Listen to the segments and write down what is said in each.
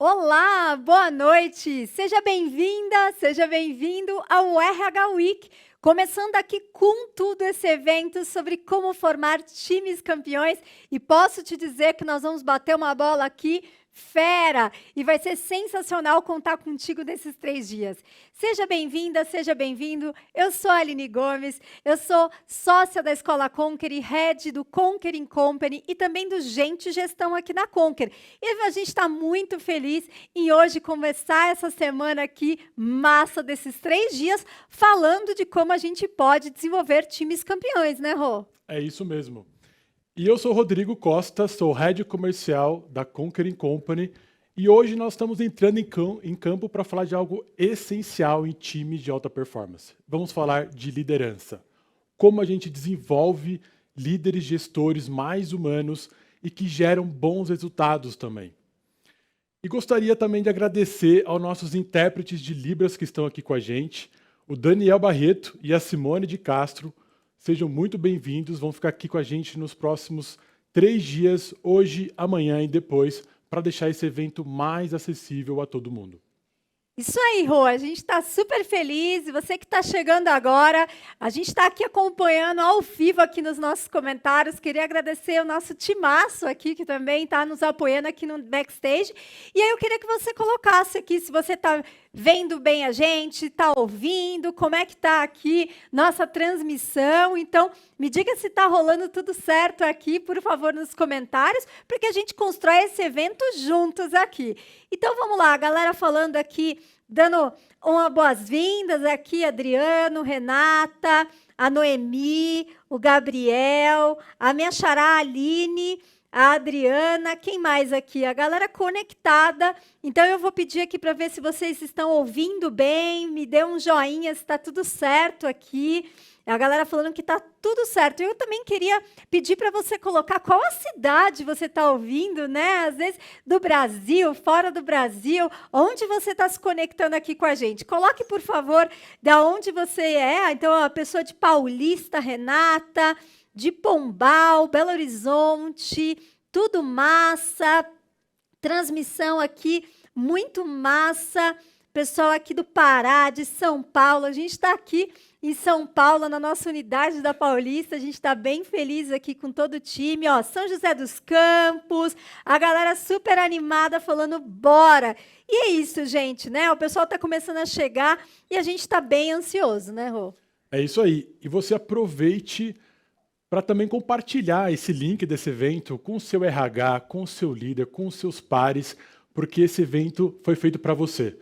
Olá, boa noite! Seja bem-vinda, seja bem-vindo ao RH Week, começando aqui com tudo esse evento sobre como formar times campeões. E posso te dizer que nós vamos bater uma bola aqui fera! E vai ser sensacional contar contigo nesses 3 dias. Seja bem-vinda, seja bem-vindo. Eu sou a Aline Gomes, eu sou sócia da Escola Conquer e head do Conquering Company e também do Gente Gestão aqui na Conquer. E a gente está muito feliz em hoje começar essa semana aqui, massa desses 3 dias, falando de como a gente pode desenvolver times campeões, né, Rô? É isso mesmo. E eu sou o Rodrigo Costa, sou head comercial da Conquering Company e hoje nós estamos entrando em campo para falar de algo essencial em times de alta performance. Vamos falar de liderança. Como a gente desenvolve líderes gestores mais humanos e que geram bons resultados também. E gostaria também de agradecer aos nossos intérpretes de Libras que estão aqui com a gente, o Daniel Barreto e a Simone de Castro. Sejam muito bem-vindos, vão ficar aqui com a gente nos próximos 3 dias, hoje, amanhã e depois, para deixar esse evento mais acessível a todo mundo. Isso aí, Rô, a gente está super feliz, e você que está chegando agora, a gente está aqui acompanhando ao vivo aqui nos nossos comentários, queria agradecer o nosso timaço aqui, que também está nos apoiando aqui no backstage, e aí eu queria que você colocasse aqui, se você está vendo bem a gente, está ouvindo, como é que está aqui nossa transmissão, então me diga se está rolando tudo certo aqui, por favor, nos comentários, porque a gente constrói esse evento juntos aqui. Então vamos lá, a galera falando aqui, dando uma boas-vindas aqui, Adriano, Renata, a Noemi, o Gabriel, a minha xará Aline, a Adriana, quem mais aqui? A galera conectada. Então, eu vou pedir aqui para ver se vocês estão ouvindo bem, me dê um joinha se está tudo certo aqui. A galera falando que está tudo certo. Eu também queria pedir para você colocar qual a cidade você está ouvindo, né? Às vezes do Brasil, fora do Brasil, onde você está se conectando aqui com a gente. Coloque, por favor, de onde você é. Então, a pessoa de Paulista, Renata, de Pombal, Belo Horizonte, tudo massa. Transmissão aqui, muito massa. Pessoal aqui do Pará, de São Paulo, a gente está aqui em São Paulo, na nossa unidade da Paulista, a gente está bem feliz aqui com todo o time, ó, São José dos Campos, a galera super animada falando bora. E é isso, gente, né? O pessoal está começando a chegar e a gente está bem ansioso, né, Rô? É isso aí. E você aproveite para também compartilhar esse link desse evento com o seu RH, com o seu líder, com os seus pares, porque esse evento foi feito para você.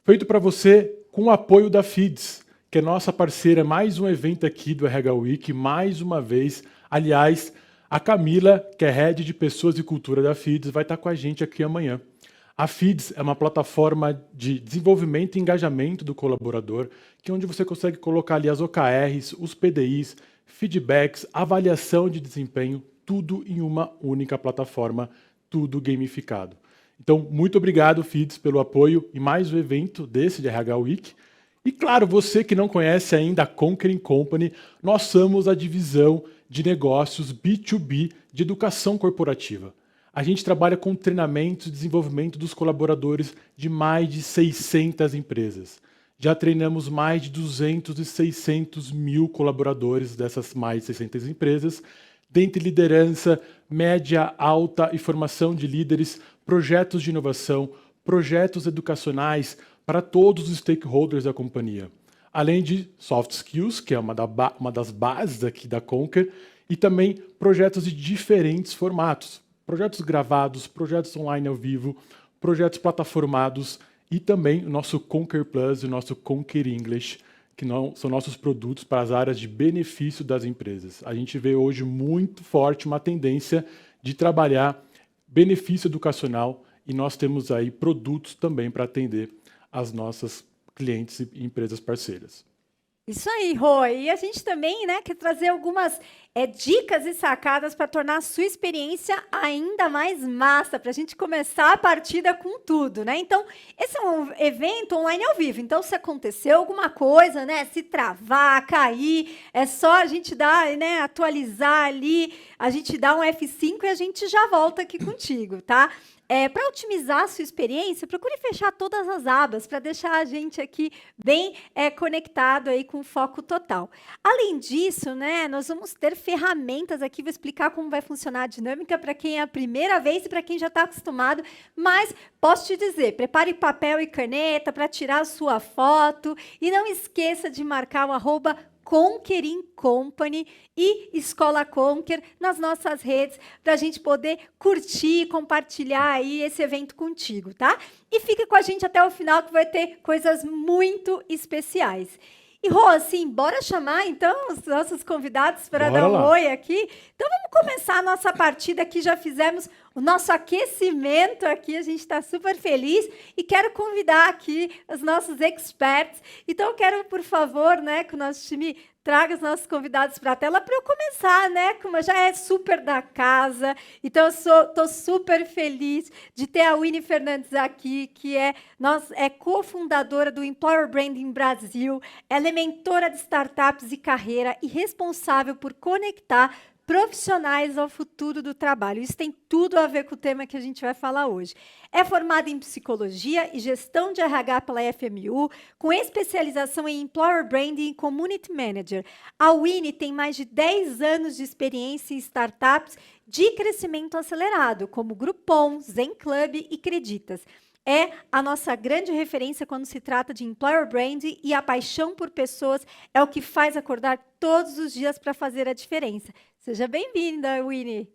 Feito para você com o apoio da FIDS, que é nossa parceira, mais um evento aqui do RH Week, mais uma vez. Aliás, a Camila, que é Head de Pessoas e Cultura da FIDS, vai estar com a gente aqui amanhã. A FIDS é uma plataforma de desenvolvimento e engajamento do colaborador, que é onde você consegue colocar ali as OKRs, os PDIs, feedbacks, avaliação de desempenho, tudo em uma única plataforma, tudo gamificado. Então, muito obrigado, FIDS, pelo apoio e mais um evento desse de RH Week. E claro, você que não conhece ainda a Conquering Company, nós somos a divisão de negócios B2B de educação corporativa. A gente trabalha com treinamento e desenvolvimento dos colaboradores de mais de 600 empresas. Já treinamos mais de 200 e 600 mil colaboradores dessas mais de 600 empresas, dentre liderança, média, alta e formação de líderes, projetos de inovação, projetos educacionais para todos os stakeholders da companhia. Além de soft skills, que é uma das bases aqui da Conquer, e também projetos de diferentes formatos. Projetos gravados, projetos online ao vivo, projetos plataformados e também o nosso Conquer Plus e o nosso Conquer English, que são nossos produtos para as áreas de benefício das empresas. A gente vê hoje muito forte uma tendência de trabalhar benefício educacional e nós temos aí produtos também para atender as nossas clientes e empresas parceiras. Isso aí, Rô. E a gente também, né, quer trazer algumas dicas e sacadas para tornar a sua experiência ainda mais massa, para a gente começar a partida com tudo, né? Então, esse é um evento online ao vivo. Então, se acontecer alguma coisa, né, se travar, cair, é só a gente dar, né, atualizar ali, a gente dá um F5 e a gente já volta aqui contigo, tá? para otimizar a sua experiência, procure fechar todas as abas para deixar a gente aqui bem conectado aí com foco total. Além disso, né, nós vamos ter ferramentas aqui, vou explicar como vai funcionar a dinâmica para quem é a primeira vez e para quem já está acostumado, mas posso te dizer, prepare papel e caneta para tirar a sua foto e não esqueça de marcar o @Conquerim Company e Escola Conquer nas nossas redes para a gente poder curtir, compartilhar aí esse evento contigo, tá? E fica com a gente até o final que vai ter coisas muito especiais. E, Rô, assim, bora chamar, então, os nossos convidados para dar um oi aqui? Então, vamos começar a nossa partida aqui, já fizemos o nosso aquecimento aqui, a gente está super feliz e quero convidar aqui os nossos experts. Então, eu quero, por favor, né, que o nosso time traga os nossos convidados para a tela para eu começar, né? Como já é super da casa, então eu estou super feliz de ter a Winnie Fernandes aqui, que é cofundadora do Employer Branding Brasil, ela é mentora de startups e carreira e responsável por conectar profissionais ao futuro do trabalho. Isso tem tudo a ver com o tema que a gente vai falar hoje. É formada em psicologia e gestão de RH pela FMU, com especialização em Employer Branding e Community Manager. A Winnie tem mais de 10 anos de experiência em startups de crescimento acelerado, como Groupon, Zen Club e Creditas. É a nossa grande referência quando se trata de Employer Branding e a paixão por pessoas é o que faz acordar todos os dias para fazer a diferença. Seja bem-vinda, Winnie.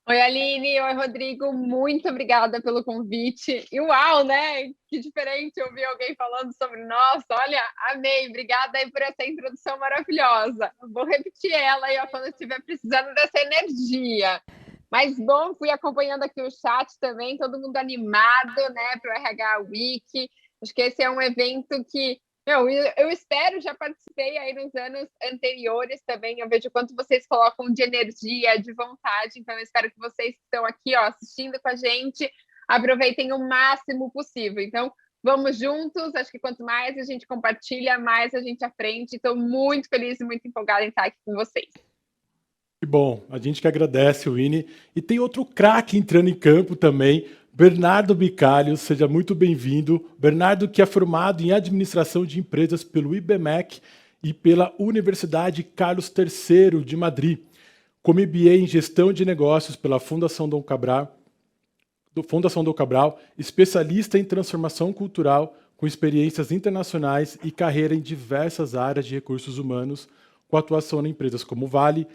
Oi, Aline. Oi, Rodrigo. Muito obrigada pelo convite. E uau, né? Que diferente ouvir alguém falando sobre nós. Olha, amei. Obrigada aí por essa introdução maravilhosa. Vou repetir ela aí ó, quando eu estiver precisando dessa energia. Mas, bom, fui acompanhando aqui o chat também, todo mundo animado, né, para o RH Week. Acho que esse é um evento que eu espero, já participei aí nos anos anteriores também, eu vejo quanto vocês colocam de energia, de vontade, então eu espero que vocês que estão aqui ó, assistindo com a gente, aproveitem o máximo possível. Então, vamos juntos, acho que quanto mais a gente compartilha, mais a gente aprende. Estou muito feliz e muito empolgada em estar aqui com vocês. Que bom, a gente que agradece, Winnie. E tem outro craque entrando em campo também, Bernardo Bicalho, seja muito bem-vindo. Bernardo, que é formado em Administração de Empresas pelo IBMEC e pela Universidade Carlos III de Madrid, com MBA em Gestão de Negócios pela Fundação Dom Cabral, especialista em transformação cultural, com experiências internacionais e carreira em diversas áreas de recursos humanos, com atuação em empresas como Vale,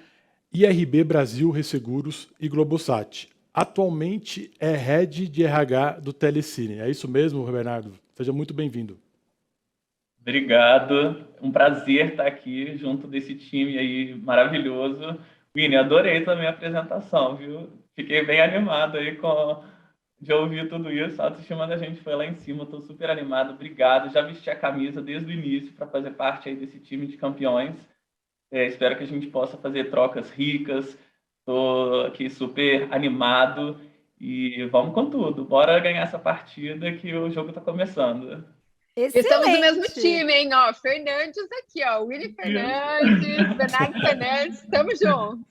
IRB Brasil Resseguros e Globosat. Atualmente é Head de RH do Telecine. É isso mesmo, Bernardo? Seja muito bem-vindo. Obrigado. Um prazer estar aqui junto desse time aí maravilhoso. Winnie, adorei também a apresentação, viu? Fiquei bem animado aí de ouvir tudo isso. A autoestima da gente foi lá em cima. Estou super animado. Obrigado. Já vesti a camisa desde o início para fazer parte aí desse time de campeões. Espero que a gente possa fazer trocas ricas. Estou aqui super animado e vamos com tudo. Bora ganhar essa partida que o jogo está começando. Excelente. Estamos no mesmo time, hein? Ó, Fernandes aqui, ó. Winnie Fernandes, Bernardo Fernandes, estamos juntos.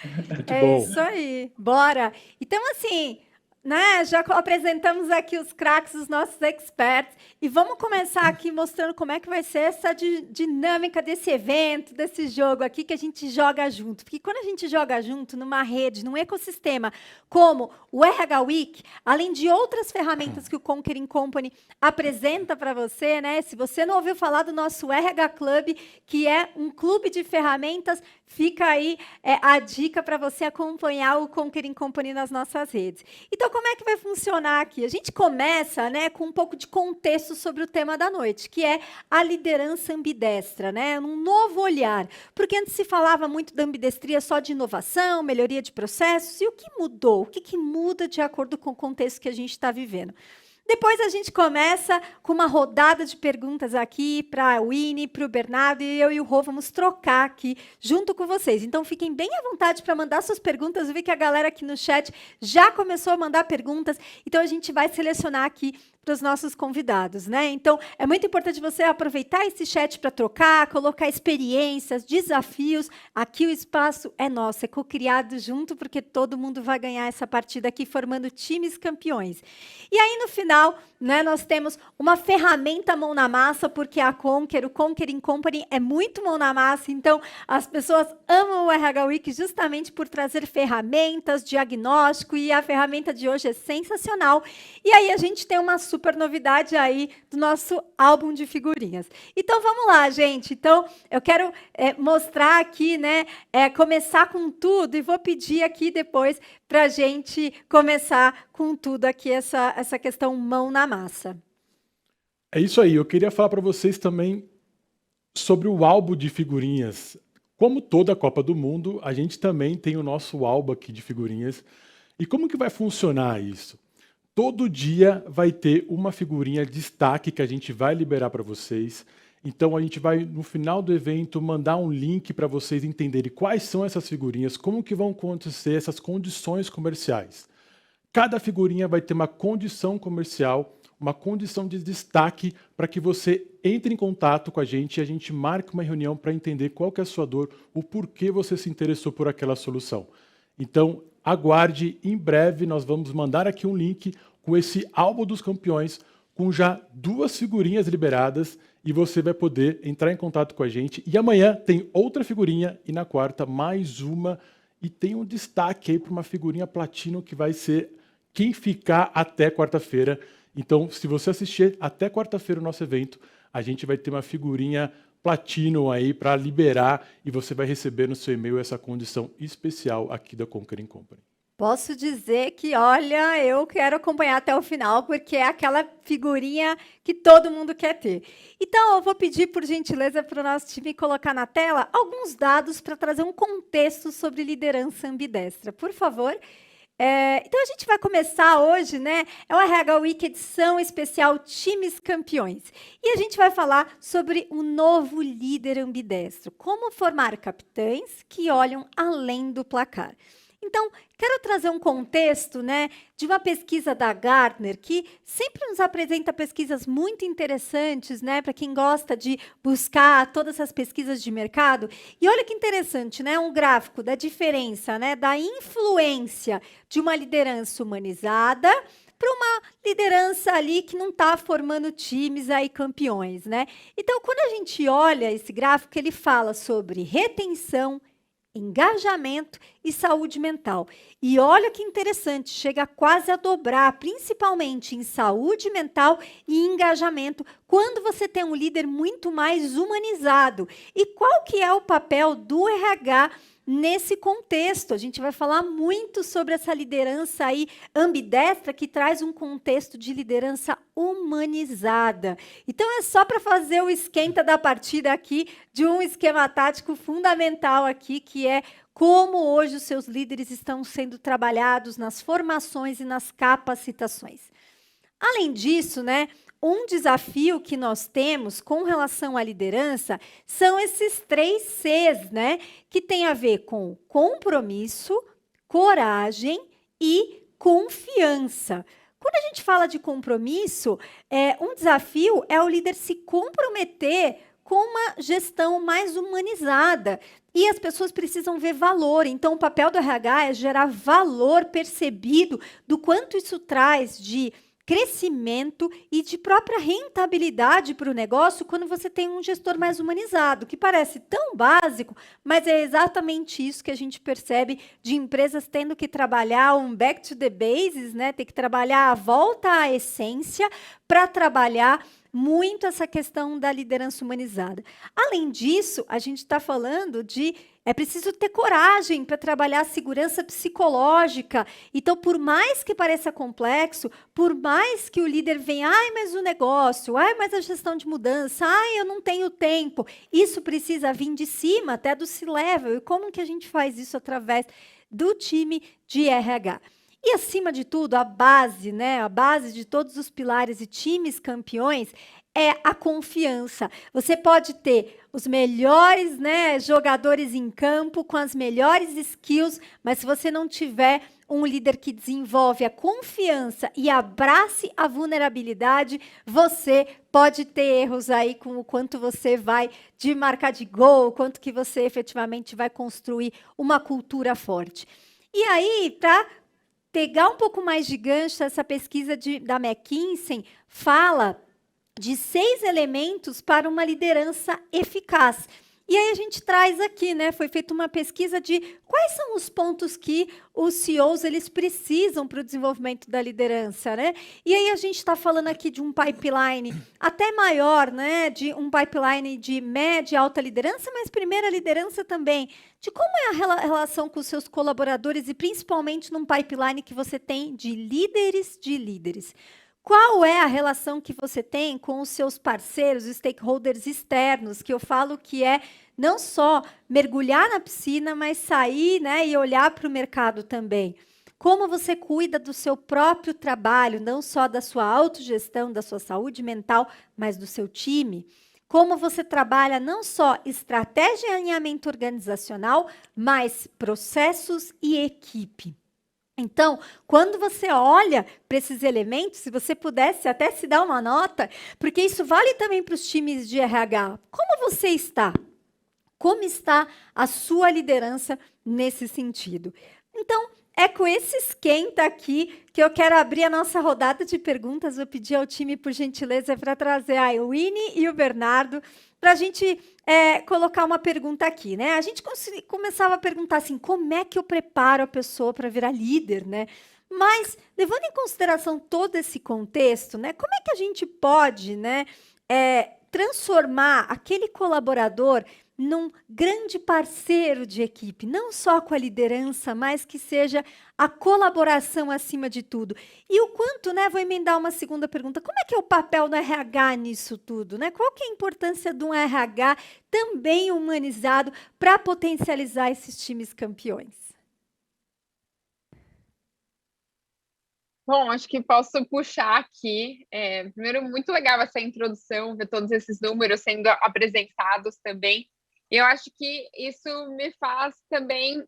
Muito bom. Isso aí, bora. Então, assim, né, já apresentamos aqui os craques, os nossos experts, e vamos começar aqui mostrando como é que vai ser essa dinâmica desse evento, desse jogo aqui que a gente joga junto. Porque quando a gente joga junto numa rede, num ecossistema como o RH Week, além de outras ferramentas que o Conquering Company apresenta para você, né? Se você não ouviu falar do nosso RH Club, que é um clube de ferramentas, fica aí a dica para você acompanhar o Conquering Company nas nossas redes. Então, como é que vai funcionar aqui? A gente começa, né, com um pouco de contexto sobre o tema da noite, que é a liderança ambidestra, né? Um novo olhar. Porque antes se falava muito da ambidestria só de inovação, melhoria de processos, e o que mudou? O que muda de acordo com o contexto que a gente está vivendo? Depois a gente começa com uma rodada de perguntas aqui para a Winnie, para o Bernardo, e eu e o Rô vamos trocar aqui junto com vocês. Então, fiquem bem à vontade para mandar suas perguntas. Eu vi que a galera aqui no chat já começou a mandar perguntas, então a gente vai selecionar aqui para os nossos convidados, né? Então, é muito importante você aproveitar esse chat para trocar, colocar experiências, desafios. Aqui o espaço é nosso, é co-criado junto, porque todo mundo vai ganhar essa partida aqui, formando times campeões. E aí, no final, né, nós temos uma ferramenta mão na massa, porque a Conquer, o Conquering Company, é muito mão na massa, então as pessoas amam o RH Week justamente por trazer ferramentas, diagnóstico, e a ferramenta de hoje é sensacional. E aí a gente tem uma super novidade aí do nosso álbum de figurinhas. Então, vamos lá, gente. Então, eu quero mostrar aqui, né, começar com tudo, e vou pedir aqui depois para a gente começar com tudo aqui, essa questão mão na massa. É isso aí. Eu queria falar para vocês também sobre o álbum de figurinhas. Como toda a Copa do Mundo, a gente também tem o nosso álbum aqui de figurinhas. E como que vai funcionar isso? Todo dia vai ter uma figurinha de destaque que a gente vai liberar para vocês. Então, a gente vai, no final do evento, mandar um link para vocês entenderem quais são essas figurinhas, como que vão acontecer essas condições comerciais. Cada figurinha vai ter uma condição comercial, uma condição de destaque para que você entre em contato com a gente e a gente marque uma reunião para entender qual que é a sua dor, o porquê você se interessou por aquela solução. Então, aguarde, em breve nós vamos mandar aqui um link com esse álbum dos campeões, com já 2 figurinhas liberadas, e você vai poder entrar em contato com a gente. E amanhã tem outra figurinha, e na quarta mais uma, e tem um destaque aí para uma figurinha platino que vai ser quem ficar até quarta-feira. Então, se você assistir até quarta-feira o nosso evento, a gente vai ter uma figurinha platino aí para liberar, e você vai receber no seu e-mail essa condição especial aqui da Conquering Company. Posso dizer que, olha, eu quero acompanhar até o final, porque é aquela figurinha que todo mundo quer ter. Então, eu vou pedir, por gentileza, para o nosso time colocar na tela alguns dados para trazer um contexto sobre liderança ambidestra. Por favor. Então, a gente vai começar hoje, né? É o RH Week edição especial Times Campeões. E a gente vai falar sobre o novo líder ambidestro. Como formar capitães que olham além do placar. Então, quero trazer um contexto, né, de uma pesquisa da Gartner, que sempre nos apresenta pesquisas muito interessantes, né, para quem gosta de buscar todas essas pesquisas de mercado. E olha que interessante, né, um gráfico da diferença, né, da influência de uma liderança humanizada para uma liderança ali que não está formando times aí campeões, né? Então, quando a gente olha esse gráfico, ele fala sobre retenção, engajamento e saúde mental. E olha que interessante, chega quase a dobrar, principalmente em saúde mental e engajamento, quando você tem um líder muito mais humanizado. E qual que é o papel do RH nesse contexto? A gente vai falar muito sobre essa liderança aí ambidestra, que traz um contexto de liderança humanizada. Então, é só para fazer o esquenta da partida aqui de um esquema tático fundamental aqui, que é como hoje os seus líderes estão sendo trabalhados nas formações e nas capacitações. Além disso, né, um desafio que nós temos com relação à liderança são esses 3 Cs, né, que tem a ver com compromisso, coragem e confiança. Quando a gente fala de compromisso, um desafio é o líder se comprometer com uma gestão mais humanizada. E as pessoas precisam ver valor. Então, o papel do RH é gerar valor percebido do quanto isso traz de crescimento e de própria rentabilidade para o negócio quando você tem um gestor mais humanizado, que parece tão básico, mas é exatamente isso que a gente percebe de empresas tendo que trabalhar um back to the bases, né? Ter que trabalhar a volta à essência para trabalhar muito essa questão da liderança humanizada. Além disso, a gente está falando de é preciso ter coragem para trabalhar a segurança psicológica. Então, por mais que pareça complexo, por mais que o líder venha, mas o negócio, mas a gestão de mudança, eu não tenho tempo. Isso precisa vir de cima, até do C-Level. E como que a gente faz isso através do time de RH? E, acima de tudo, a base, né? A base de todos os pilares e times campeões é a confiança. Você pode ter os melhores, né, jogadores em campo, com as melhores skills, mas se você não tiver um líder que desenvolve a confiança e abrace a vulnerabilidade, você pode ter erros aí com o quanto você vai de marcar de gol, o quanto que você efetivamente vai construir uma cultura forte. E aí, para pegar um pouco mais de gancho, essa pesquisa da McKinsey fala de 6 elementos para uma liderança eficaz. E aí a gente traz aqui, né? Foi feita uma pesquisa de quais são os pontos que os CEOs eles precisam para o desenvolvimento da liderança, né? E aí a gente está falando aqui de um pipeline até maior, né? De um pipeline de média e alta liderança, mas primeira liderança também. De como é a relação com os seus colaboradores e principalmente num pipeline que você tem de líderes de líderes. Qual é a relação que você tem com os seus parceiros, os stakeholders externos, que eu falo que é não só mergulhar na piscina, mas sair, né, e olhar para o mercado também. Como você cuida do seu próprio trabalho, não só da sua autogestão, da sua saúde mental, mas do seu time. Como você trabalha não só estratégia e alinhamento organizacional, mas processos e equipe. Então, quando você olha para esses elementos, se você pudesse até se dar uma nota, porque isso vale também para os times de RH. Como você está? Como está a sua liderança nesse sentido? Então, é com esse esquenta aqui que eu quero abrir a nossa rodada de perguntas. Vou pedir ao time, por gentileza, para trazer a Winnie e o Bernardo para a gente colocar uma pergunta aqui, né? A gente começava a perguntar assim, como é que eu preparo a pessoa para virar líder, né? Mas, levando em consideração todo esse contexto, né? Como é que a gente pode, né, transformar aquele colaborador num grande parceiro de equipe, não só com a liderança, mas que seja a colaboração acima de tudo. E o quanto, né, vou emendar uma segunda pergunta, como é que é o papel do RH nisso tudo, né? Qual que é a importância de um RH também humanizado para potencializar esses times campeões? Bom, acho que posso puxar aqui. Primeiro, muito legal essa introdução, ver todos esses números sendo apresentados também. Eu acho que isso me faz também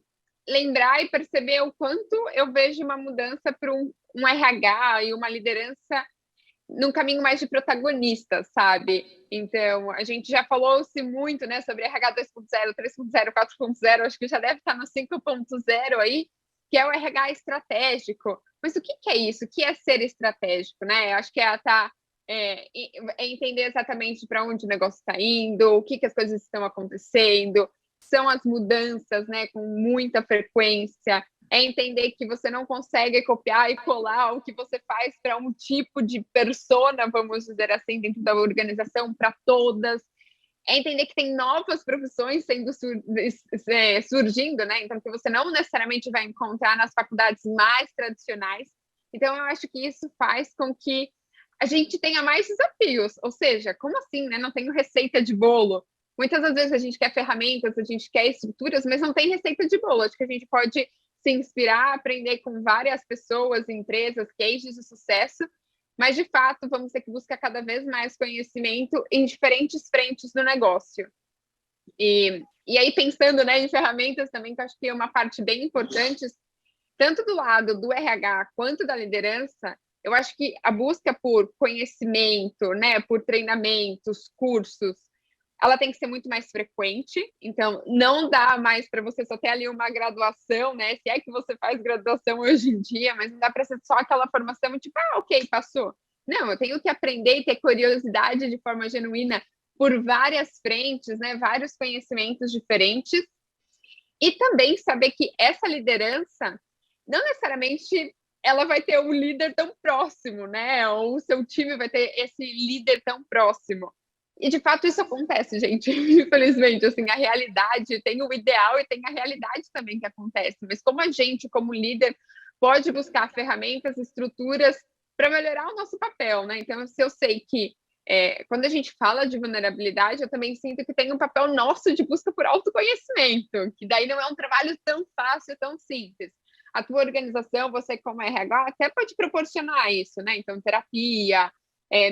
lembrar e perceber o quanto eu vejo uma mudança para um RH e uma liderança num caminho mais de protagonista, sabe? Então, a gente já falou-se muito, né, sobre RH 2.0, 3.0, 4.0, acho que já deve estar no 5.0 aí, que é o RH estratégico. Mas o que é isso? O que é ser estratégico, né? Eu acho que é entender exatamente para onde o negócio está indo, o que as coisas estão acontecendo, são as mudanças, né, com muita frequência, é entender que você não consegue copiar e colar o que você faz para um tipo de persona, vamos dizer assim, dentro da organização, para todas, é entender que tem novas profissões sendo surgindo, né, então que você não necessariamente vai encontrar nas faculdades mais tradicionais. Então, eu acho que isso faz com que a gente tenha mais desafios, ou seja, como assim, né? Não tenho receita de bolo. Muitas das vezes a gente quer ferramentas, a gente quer estruturas, mas não tem receita de bolo. Acho que a gente pode se inspirar, aprender com várias pessoas, empresas, cases de sucesso, mas de fato vamos ter que buscar cada vez mais conhecimento em diferentes frentes do negócio. E aí pensando, né, em ferramentas também, que eu acho que é uma parte bem importante, tanto do lado do RH quanto da liderança, eu acho que a busca por conhecimento, né, por treinamentos, cursos, ela tem que ser muito mais frequente. Então, não dá mais para você só ter ali uma graduação, né? Se é que você faz graduação hoje em dia, mas não dá para ser só aquela formação tipo, ok, passou. Não, eu tenho que aprender e ter curiosidade de forma genuína por várias frentes, né? Vários conhecimentos diferentes. E também saber que essa liderança não necessariamente ela vai ter um líder tão próximo, né? Ou o seu time vai ter esse líder tão próximo. E, de fato, isso acontece, gente. Infelizmente, assim, a realidade tem o ideal e tem a realidade também que acontece. Mas como a gente, como líder, pode buscar ferramentas, estruturas para melhorar o nosso papel, né? Então, se eu sei que quando a gente fala de vulnerabilidade, eu também sinto que tem um papel nosso de busca por autoconhecimento, que daí não é um trabalho tão fácil, tão simples. a tua organização, você como RH, até pode proporcionar isso, né? Então, terapia,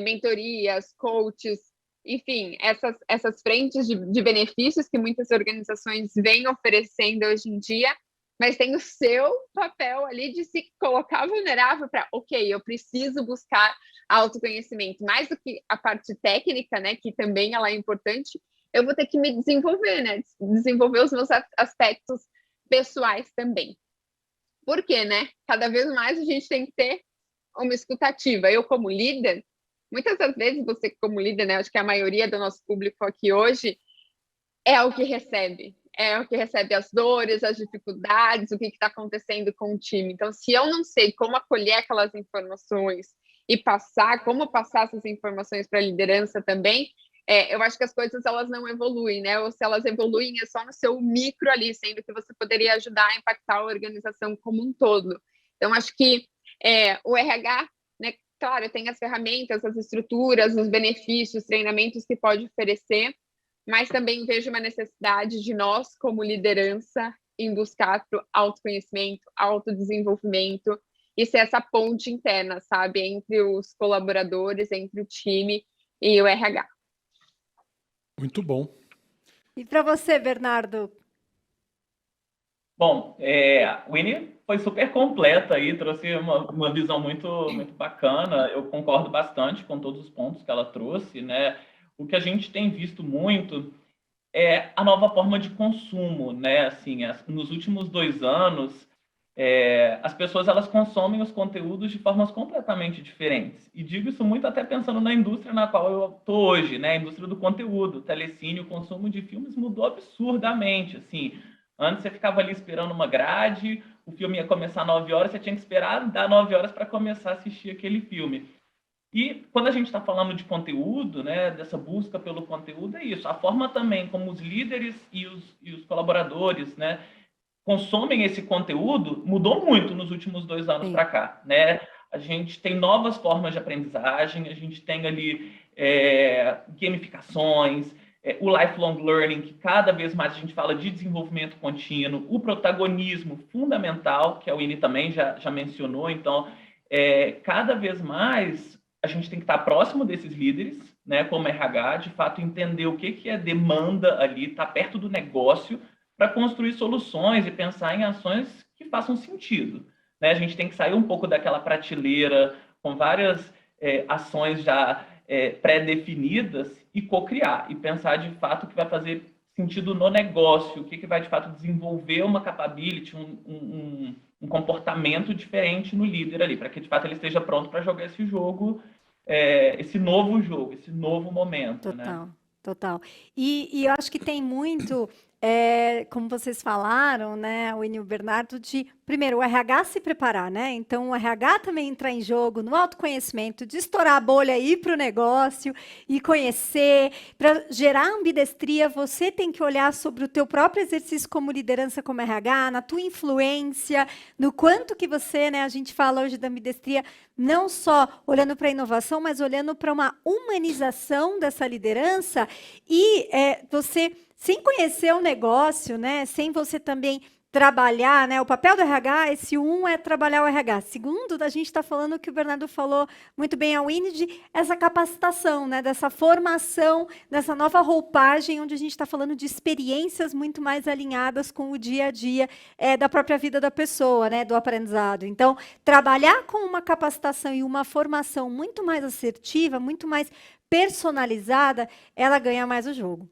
mentorias, coaches, enfim, essas frentes de benefícios que muitas organizações vêm oferecendo hoje em dia, mas tem o seu papel ali de se colocar vulnerável para, ok, eu preciso buscar autoconhecimento, mais do que a parte técnica, né, que também ela é importante, eu vou ter que me desenvolver, né, desenvolver os meus aspectos pessoais também. Por quê, né? Cada vez mais a gente tem que ter uma escutativa. Eu, como líder, muitas das vezes você como líder, né, acho que a maioria do nosso público aqui hoje é o que recebe as dores, as dificuldades, o que está acontecendo com o time. Então, se eu não sei como acolher aquelas informações e como passar essas informações para a liderança também, eu acho que as coisas elas não evoluem, né? Ou se elas evoluem é só no seu micro ali, sendo que você poderia ajudar a impactar a organização como um todo. Então, acho que o RH, né, claro, tem as ferramentas, as estruturas, os benefícios, treinamentos que pode oferecer, mas também vejo uma necessidade de nós, como liderança, em buscar para o autoconhecimento, autodesenvolvimento e ser essa ponte interna, sabe, entre os colaboradores, entre o time e o RH. Muito bom. E para você, Bernardo? Bom, a Winnie foi super completa aí, trouxe uma visão muito, muito bacana. Eu concordo bastante com todos os pontos que ela trouxe, né? O que a gente tem visto muito é a nova forma de consumo, né? Assim, nos últimos 2 anos, as pessoas elas consomem os conteúdos de formas completamente diferentes. E digo isso muito até pensando na indústria na qual eu estou hoje, né? A indústria do conteúdo, o telecine, o consumo de filmes mudou absurdamente, assim. Antes você ficava ali esperando uma grade, o filme ia começar às 9 horas, você tinha que esperar dar 9 horas para começar a assistir aquele filme. E quando a gente está falando de conteúdo, né, dessa busca pelo conteúdo, é isso. A forma também como os líderes e os colaboradores, né, consomem esse conteúdo mudou muito nos últimos 2 anos para cá, né? A gente tem novas formas de aprendizagem, a gente tem ali gamificações, o lifelong learning, que cada vez mais a gente fala de desenvolvimento contínuo, o protagonismo fundamental, que a Winnie também já mencionou. Então, cada vez mais a gente tem que estar próximo desses líderes, né, como RH, de fato entender o que é demanda ali, estar perto do negócio para construir soluções e pensar em ações que façam sentido, né? A gente tem que sair um pouco daquela prateleira com várias ações já pré-definidas e co-criar, e pensar de fato o que vai fazer sentido no negócio, o que vai de fato desenvolver uma capability, um comportamento diferente no líder ali, para que de fato ele esteja pronto para jogar esse jogo, esse novo jogo, esse novo momento. Total, né? total. E eu acho que tem muito, como vocês falaram, né, o Winnie e o Bernardo, de, primeiro, o RH se preparar, né? Então, o RH também entrar em jogo no autoconhecimento, de estourar a bolha, ir para o negócio e conhecer. Para gerar ambidestria, você tem que olhar sobre o teu próprio exercício como liderança, como RH, na tua influência, no quanto que você, né, a gente fala hoje da ambidestria, não só olhando para a inovação, mas olhando para uma humanização dessa liderança e você, sem conhecer o negócio, né, sem você também trabalhar, né, o papel do RH, esse é trabalhar o RH. Segundo, a gente está falando que o Bernardo falou muito bem ao Winnie, de essa capacitação, né, dessa formação, dessa nova roupagem, onde a gente está falando de experiências muito mais alinhadas com o dia a dia da própria vida da pessoa, né, do aprendizado. Então, trabalhar com uma capacitação e uma formação muito mais assertiva, muito mais personalizada, ela ganha mais o jogo.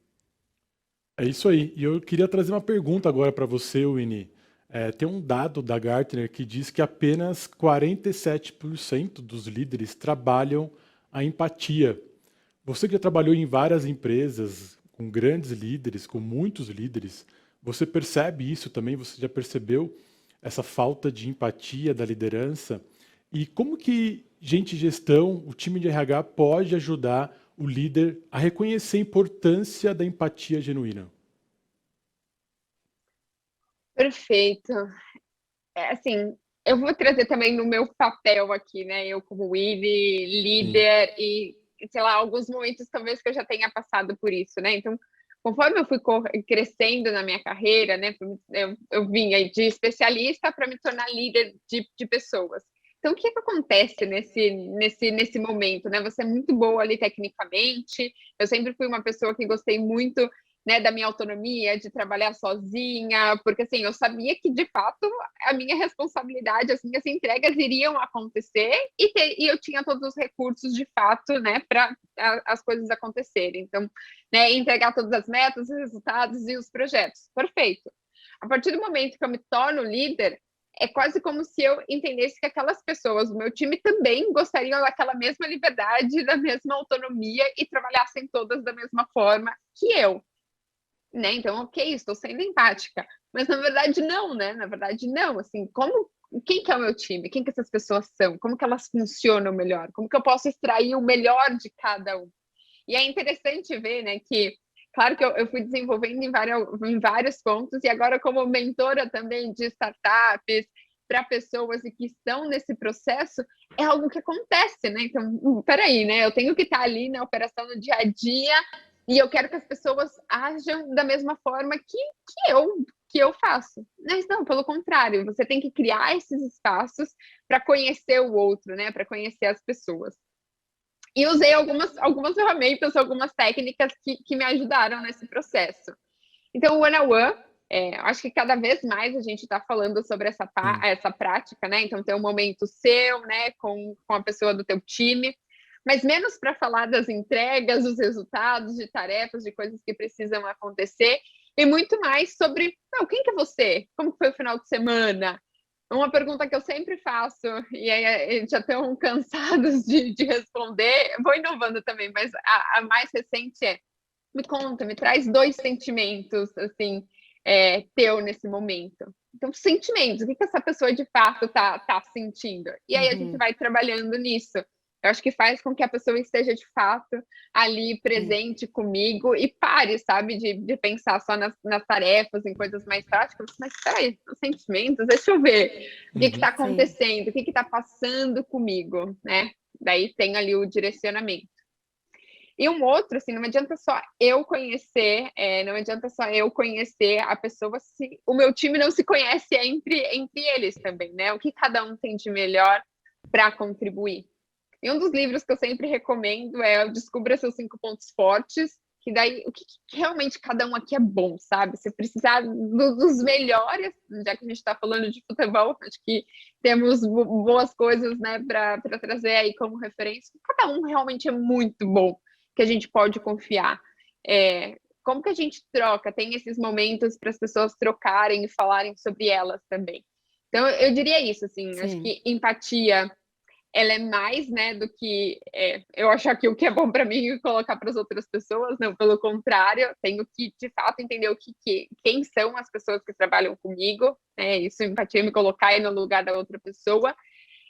É isso aí. E eu queria trazer uma pergunta agora para você, Winnie. Tem um dado da Gartner que diz que apenas 47% dos líderes trabalham a empatia. Você que já trabalhou em várias empresas, com grandes líderes, com muitos líderes, você percebe isso também? Você já percebeu essa falta de empatia da liderança? E como que gente de gestão, o time de RH pode ajudar o líder a reconhecer a importância da empatia genuína? Perfeito. Assim, eu vou trazer também no meu papel aqui, né? Eu como Winnie, líder, e sei lá, alguns momentos talvez que eu já tenha passado por isso, né? Então, conforme eu fui crescendo na minha carreira, né, eu vim aí de especialista para me tornar líder de pessoas. Então, o que acontece nesse momento, né? Você é muito boa ali tecnicamente. Eu sempre fui uma pessoa que gostei muito, né, da minha autonomia, de trabalhar sozinha, porque assim, eu sabia que de fato a minha responsabilidade, as minhas entregas iriam acontecer e eu tinha todos os recursos de fato, né, para as coisas acontecerem. Então, né, entregar todas as metas, os resultados e os projetos. Perfeito. A partir do momento que eu me torno líder, é quase como se eu entendesse que aquelas pessoas do meu time também gostariam daquela mesma liberdade, da mesma autonomia e trabalhassem todas da mesma forma que eu. Né? Então, ok, estou sendo empática, mas na verdade não, né? Na verdade não, assim, quem que é o meu time? Quem que essas pessoas são? Como que elas funcionam melhor? Como que eu posso extrair o melhor de cada um? E é interessante ver, né, que claro que eu fui desenvolvendo em vários pontos e agora como mentora também de startups para pessoas que estão nesse processo, é algo que acontece, né? Então, peraí, né? Eu tenho que estar ali na operação no dia a dia e eu quero que as pessoas ajam da mesma forma que eu faço. Mas não, pelo contrário, você tem que criar esses espaços para conhecer o outro, né? Para conhecer as pessoas. E usei algumas ferramentas, algumas técnicas que me ajudaram nesse processo. Então, o one-on-one, acho que cada vez mais a gente está falando sobre essa prática, né? Então, ter um momento seu, né, com a pessoa do teu time, mas menos para falar das entregas, dos resultados, de tarefas, de coisas que precisam acontecer, e muito mais sobre, quem que é você? Como foi o final de semana? Uma pergunta que eu sempre faço, e aí já estão cansados de responder, vou inovando também, mas a mais recente é, me conta, me traz 2 sentimentos, assim, teu nesse momento. Então, sentimentos, o que essa pessoa de fato tá sentindo? E aí a gente vai trabalhando nisso. Eu acho que faz com que a pessoa esteja de fato ali presente comigo e pare, sabe, de pensar só nas tarefas, em coisas mais práticas, mas peraí, os sentimentos, deixa eu ver o que está acontecendo, o que está passando comigo, né? Daí tem ali o direcionamento. E um outro, assim, não adianta só eu conhecer, a pessoa se o meu time não se conhece entre eles também, né? O que cada um tem de melhor para contribuir. E um dos livros que eu sempre recomendo é Descubra Seus 5 Pontos Fortes, que daí o que realmente cada um aqui é bom, sabe? Você precisar dos melhores, já que a gente está falando de futebol, acho que temos boas coisas, né, para trazer aí como referência. Cada um realmente é muito bom, que a gente pode confiar. Como que a gente troca? Tem esses momentos para as pessoas trocarem e falarem sobre elas também. Então, eu diria isso, assim, acho que empatia ela é mais, né, do que eu achar que o que é bom para mim e colocar para as outras pessoas, não, pelo contrário, tenho que, de fato, entender quem são as pessoas que trabalham comigo, né, isso, empatia, me colocar aí no lugar da outra pessoa,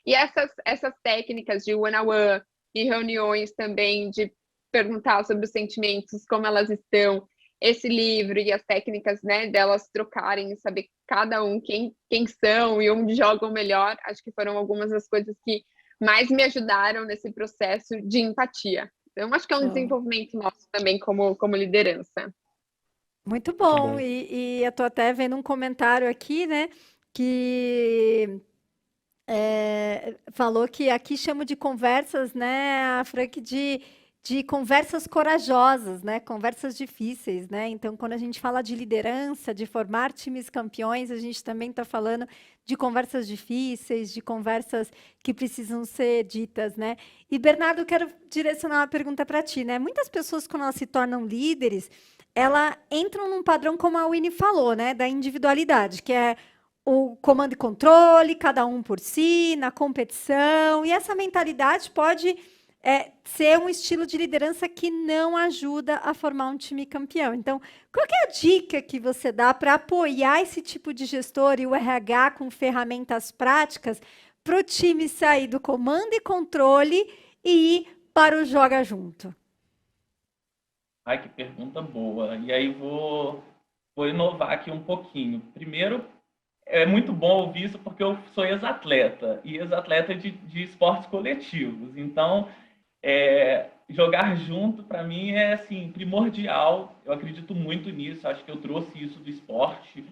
e essas técnicas de one-on-one e reuniões também de perguntar sobre os sentimentos, como elas estão, esse livro e as técnicas, né, delas trocarem e saber cada um quem são e onde jogam melhor, acho que foram algumas das coisas que mais me ajudaram nesse processo de empatia. Então, acho que é um desenvolvimento nosso também como liderança. Muito bom. E eu estou até vendo um comentário aqui, né, que falou que aqui chamo de conversas, né, a Frank, de conversas corajosas, né, conversas difíceis, né? Então, quando a gente fala de liderança, de formar times campeões, a gente também está falando de conversas difíceis, de conversas que precisam ser ditas, né? E, Bernardo, eu quero direcionar uma pergunta para ti, né? Muitas pessoas, quando elas se tornam líderes, elas entram num padrão, como a Winnie falou, né, da individualidade, que é o comando e controle, cada um por si, na competição, e essa mentalidade pode ser um estilo de liderança que não ajuda a formar um time campeão. Então, qual que é a dica que você dá para apoiar esse tipo de gestor e o RH com ferramentas práticas para o time sair do comando e controle e ir para o joga junto? Ai, que pergunta boa. E aí vou inovar aqui um pouquinho. Primeiro, é muito bom ouvir isso porque eu sou ex-atleta, e ex-atleta de esportes coletivos. Então, jogar junto, para mim, é assim, primordial. Eu acredito muito nisso, acho que eu trouxe isso do esporte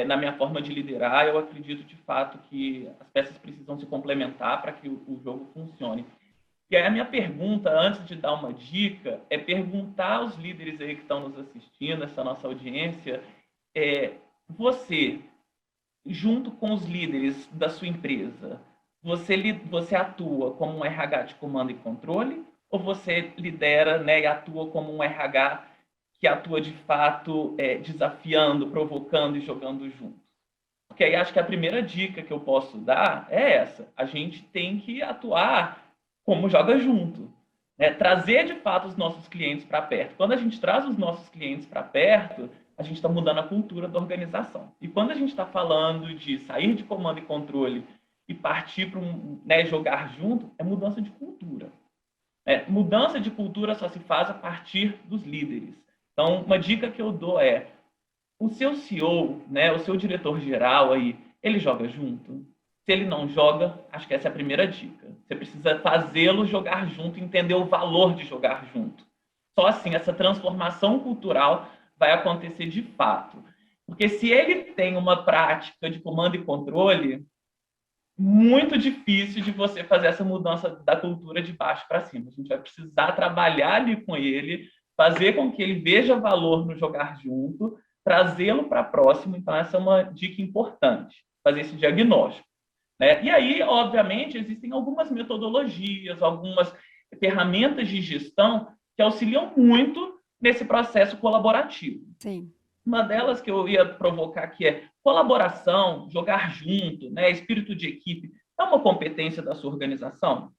na minha forma de liderar. Eu acredito, de fato, que as peças precisam se complementar para que o jogo funcione. E aí a minha pergunta, antes de dar uma dica, é perguntar aos líderes aí que estão nos assistindo, essa nossa audiência, você, junto com os líderes da sua empresa, você atua como um RH de comando e controle, ou você lidera, né, e atua como um RH que atua de fato desafiando, provocando e jogando junto? Porque aí acho que a primeira dica que eu posso dar é essa: a gente tem que atuar como joga junto, né? Trazer de fato os nossos clientes para perto. Quando a gente traz os nossos clientes para perto, a gente está mudando a cultura da organização. E quando a gente está falando de sair de comando e controle e partir para jogar junto, é mudança de cultura. Mudança de cultura só se faz a partir dos líderes. Então, uma dica que eu dou é: o seu CEO, né, o seu diretor-geral aí, ele joga junto? Se ele não joga, acho que essa é a primeira dica. Você precisa fazê-lo jogar junto, entender o valor de jogar junto. Só assim, essa transformação cultural vai acontecer de fato. Porque se ele tem uma prática de comando e controle, muito difícil de você fazer essa mudança da cultura de baixo para cima. A gente vai precisar trabalhar ali com ele, fazer com que ele veja valor no jogar junto, trazê-lo para próximo. Então, essa é uma dica importante, fazer esse diagnóstico. E aí, obviamente, existem algumas metodologias, algumas ferramentas de gestão que auxiliam muito nesse processo colaborativo. Sim. Uma delas que eu ia provocar aqui é colaboração, jogar junto, né? Espírito de equipe. É uma competência da sua organização?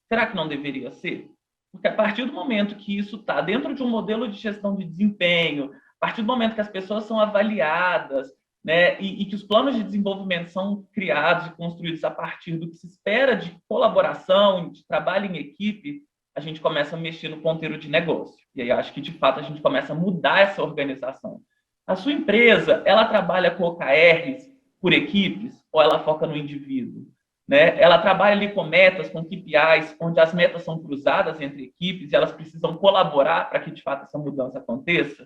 Será que não deveria ser? Porque a partir do momento que isso está dentro de um modelo de gestão de desempenho, a partir do momento que as pessoas são avaliadas, né, e que os planos de desenvolvimento são criados e construídos a partir do que se espera de colaboração, de trabalho em equipe, a gente começa a mexer no ponteiro de negócio. E aí acho que, de fato, a gente começa a mudar essa organização. A sua empresa, ela trabalha com OKRs por equipes ou ela foca no indivíduo? Né? Ela trabalha ali com metas, com KPIs, onde as metas são cruzadas entre equipes e elas precisam colaborar para que, de fato, essa mudança aconteça?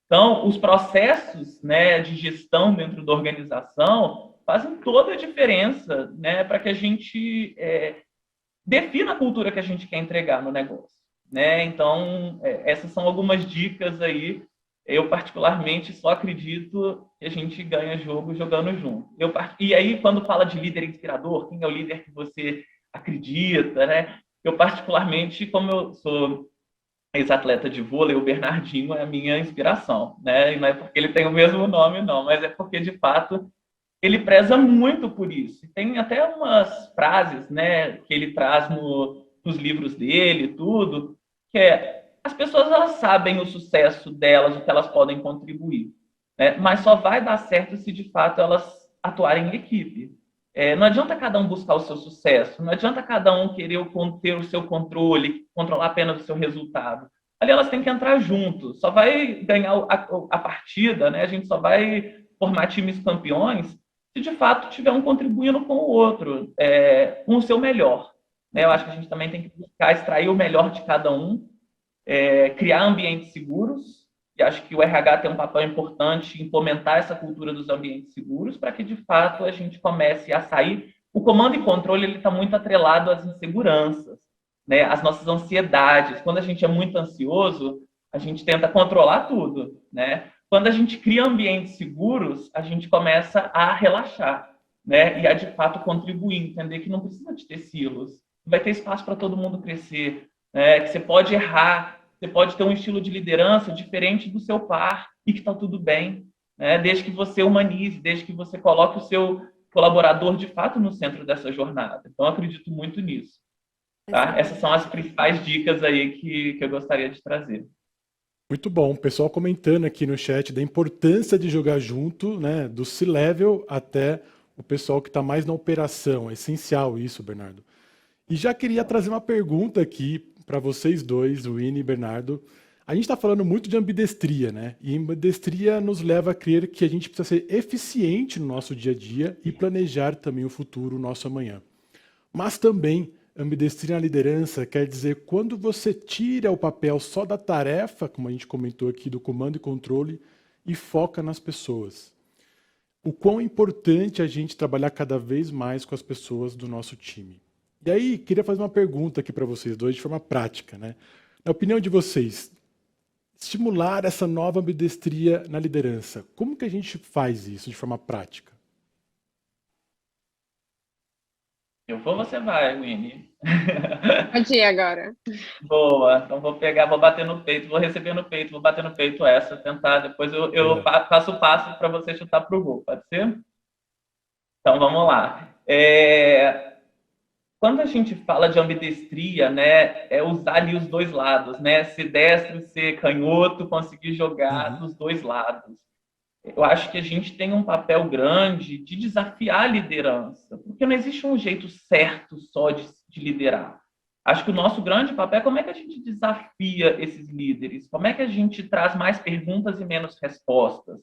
Então, os processos, né, de gestão dentro da organização fazem toda a diferença, né, para que a gente defina a cultura que a gente quer entregar no negócio. Né? Então, essas são algumas dicas aí. Eu, particularmente, só acredito que a gente ganha jogo jogando junto. E aí, quando fala de líder inspirador, quem é o líder que você acredita? Né? Eu, particularmente, como eu sou ex-atleta de vôlei, o Bernardinho é a minha inspiração, né? E não é porque ele tem o mesmo nome, não, mas é porque, de fato, ele preza muito por isso. E tem até umas frases, né, que ele traz nos livros dele, tudo, que as pessoas, elas sabem o sucesso delas, o que elas podem contribuir, né? Mas só vai dar certo se, de fato, elas atuarem em equipe. Não adianta cada um buscar o seu sucesso, não adianta cada um querer ter o seu controle, controlar apenas o seu resultado. Ali elas têm que entrar junto, só vai ganhar a partida, né? A gente só vai formar times campeões se de fato tiver um contribuindo com o outro, com o seu melhor. Né? Eu acho que a gente também tem que buscar extrair o melhor de cada um, criar ambientes seguros, e acho que o RH tem um papel importante em fomentar essa cultura dos ambientes seguros para que, de fato, a gente comece a sair. O comando e controle está muito atrelado às inseguranças, né? Às nossas ansiedades. Quando a gente é muito ansioso, a gente tenta controlar tudo. Né? Quando a gente cria ambientes seguros, a gente começa a relaxar, né? E a, de fato, contribuir, entender que não precisa de ter silos, vai ter espaço para todo mundo crescer, né? Que você pode errar, você pode ter um estilo de liderança diferente do seu par e que está tudo bem, né? Desde que você humanize, desde que você coloque o seu colaborador de fato no centro dessa jornada. Então, eu acredito muito nisso. Tá? Essas são as principais dicas aí que eu gostaria de trazer. Muito bom. O pessoal comentando aqui no chat da importância de jogar junto, né? Do C-Level até o pessoal que está mais na operação. É essencial isso, Bernardo. E já queria trazer uma pergunta aqui para vocês dois, Winnie e Bernardo. A gente está falando muito de ambidestria, né? E ambidestria nos leva a crer que a gente precisa ser eficiente no nosso dia a dia e planejar também o futuro, o nosso amanhã. Mas também Ambidestria na liderança quer dizer quando você tira o papel só da tarefa, como a gente comentou aqui, do comando e controle, e foca nas pessoas. O quão importante a gente trabalhar cada vez mais com as pessoas do nosso time. E aí, queria fazer uma pergunta aqui para vocês dois, de forma prática, né? Na opinião de vocês, estimular essa nova ambidestria na liderança, como que a gente faz isso de forma prática? Eu vou, você vai, Winnie. Pode ir agora. Boa, então vou bater no peito, vou receber no peito, vou bater no peito essa, tentar, depois eu passo o passo para você chutar para o gol, pode ser? Então vamos lá. Quando a gente fala de ambidestria, né, é usar ali os dois lados, né, ser destro, ser canhoto, conseguir jogar dos dois lados. Eu acho que a gente tem um papel grande de desafiar a liderança, porque não existe um jeito certo só de liderar. Acho que o nosso grande papel é como é que a gente desafia esses líderes, como é que a gente traz mais perguntas e menos respostas.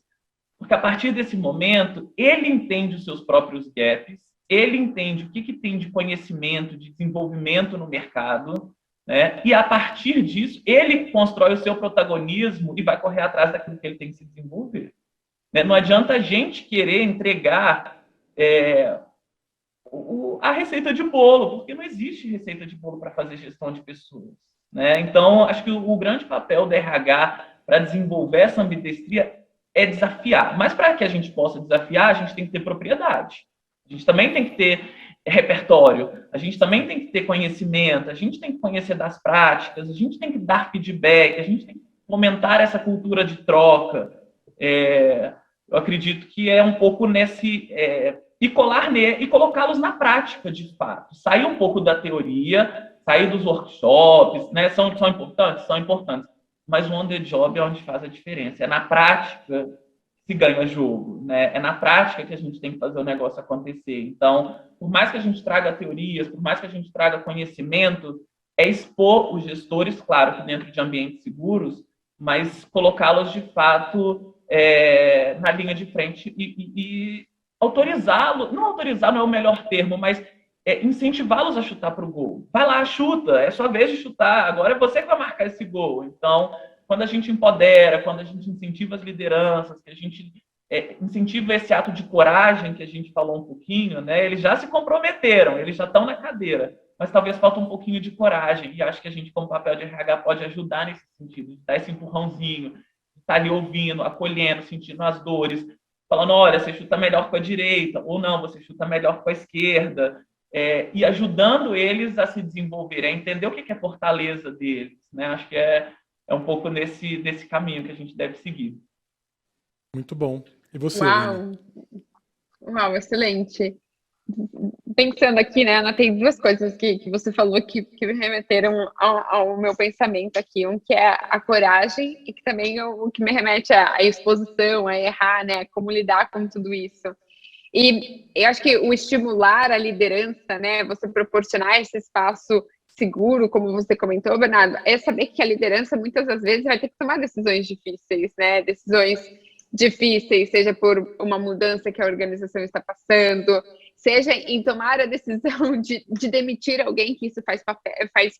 Porque a partir desse momento, ele entende os seus próprios gaps, ele entende o que tem de conhecimento, de desenvolvimento no mercado, né? E a partir disso, ele constrói o seu protagonismo e vai correr atrás daquilo que ele tem que se desenvolver. Não adianta a gente querer entregar a receita de bolo, porque não existe receita de bolo para fazer gestão de pessoas, né? Então, acho que o grande papel da RH para desenvolver essa ambidestria é desafiar. Mas para que a gente possa desafiar, a gente tem que ter propriedade. A gente também tem que ter repertório, a gente também tem que ter conhecimento, a gente tem que conhecer das práticas, a gente tem que dar feedback, a gente tem que fomentar essa cultura de troca. Eu acredito que é um pouco nesse... e colocá-los na prática, de fato. Sair um pouco da teoria, sair dos workshops, né? São importantes? São importantes. Mas o on the job é onde faz a diferença. É na prática que se ganha jogo, né? É na prática que a gente tem que fazer o negócio acontecer. Então, por mais que a gente traga teorias, por mais que a gente traga conhecimento, é expor os gestores, claro, que dentro de ambientes seguros, mas colocá-los, de fato, na linha de frente e autorizá-lo, não autorizar não é o melhor termo, mas incentivá-los a chutar para o gol. Vai lá, chuta, é sua vez de chutar, agora é você que vai marcar esse gol. Então, quando a gente empodera, quando a gente incentiva as lideranças, que a gente incentiva esse ato de coragem que a gente falou um pouquinho, né? Eles já se comprometeram, eles já estão na cadeira, mas talvez falta um pouquinho de coragem, e acho que a gente, como papel de RH, pode ajudar nesse sentido, de dar esse empurrãozinho, estar ali ouvindo, acolhendo, sentindo as dores, falando, olha, você chuta melhor com a direita, ou não, você chuta melhor com a esquerda, e ajudando eles a se desenvolver, a entender o que é fortaleza deles, né? Acho que é um pouco desse caminho que a gente deve seguir. Muito bom. E você, Uau! Uau, excelente. Pensando aqui, né, Ana, tem duas coisas que você falou que me remeteram ao meu pensamento aqui. Um que é a coragem e que também é o que me remete à exposição, a errar, né, como lidar com tudo isso. E eu acho que o estimular a liderança, né, você proporcionar esse espaço seguro, como você comentou, Bernardo, é saber que a liderança muitas das vezes vai ter que tomar decisões difíceis, né, seja por uma mudança que a organização está passando, seja em tomar a decisão de demitir alguém, que isso faz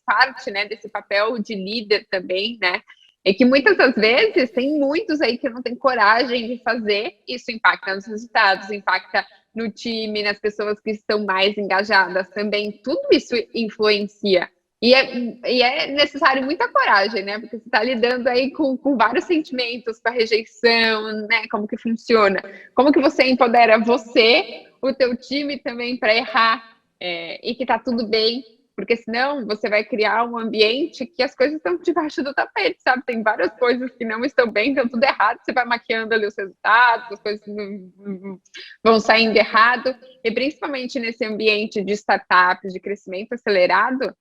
parte, né, desse papel de líder também, né, e que muitas das vezes tem muitos aí que não têm coragem de fazer, isso impacta nos resultados, impacta no time, nas pessoas que estão mais engajadas também, tudo isso influencia. E é necessário muita coragem, né? Porque você está lidando aí com vários sentimentos, com a rejeição, né? Como que funciona? Como que você empodera você, o teu time também para errar e que tá tudo bem? Porque senão você vai criar um ambiente que as coisas estão debaixo do tapete, sabe? Tem várias coisas que não estão bem, estão tudo errado, você vai maquiando ali os resultados, as coisas vão saindo errado. E principalmente nesse ambiente de startups, de crescimento acelerado,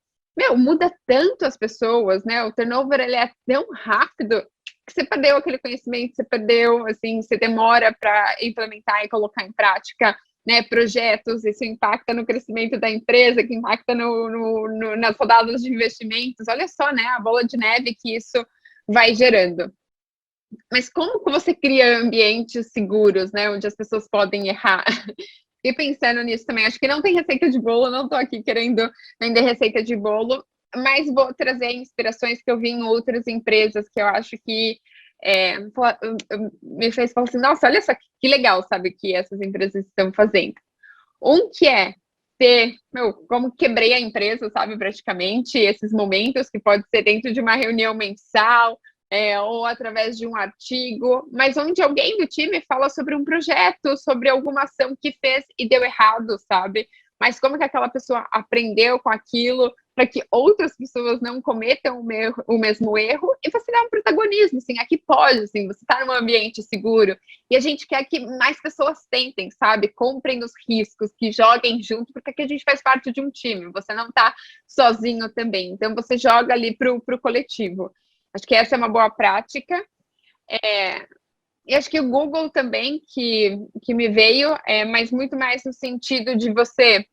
muda tanto as pessoas, né? O turnover, ele é tão rápido que você perdeu aquele conhecimento, você perdeu, assim, você demora para implementar e colocar em prática, né, projetos, isso impacta no crescimento da empresa, que impacta nas rodadas de investimentos. Olha só, né, a bola de neve que isso vai gerando. Mas como que você cria ambientes seguros, né, onde as pessoas podem errar? E pensando nisso também, acho que não tem receita de bolo, não estou aqui querendo vender receita de bolo, mas vou trazer inspirações que eu vi em outras empresas que eu acho que me fez falar assim, nossa, olha só que legal, sabe, que essas empresas estão fazendo. Um que é ter, como quebrei a empresa, sabe, praticamente, esses momentos que pode ser dentro de uma reunião mensal, ou através de um artigo, mas onde alguém do time fala sobre um projeto, sobre alguma ação que fez e deu errado, sabe? Mas como que aquela pessoa aprendeu com aquilo para que outras pessoas não cometam o mesmo erro, e você dá um protagonismo, assim, aqui pode, assim, você está num ambiente seguro, e a gente quer que mais pessoas tentem, sabe? Comprem os riscos, que joguem junto, porque aqui a gente faz parte de um time, você não está sozinho também, então você joga ali para o coletivo. Acho que essa é uma boa prática. E acho que o Google também, que me veio, mas muito mais no sentido de você...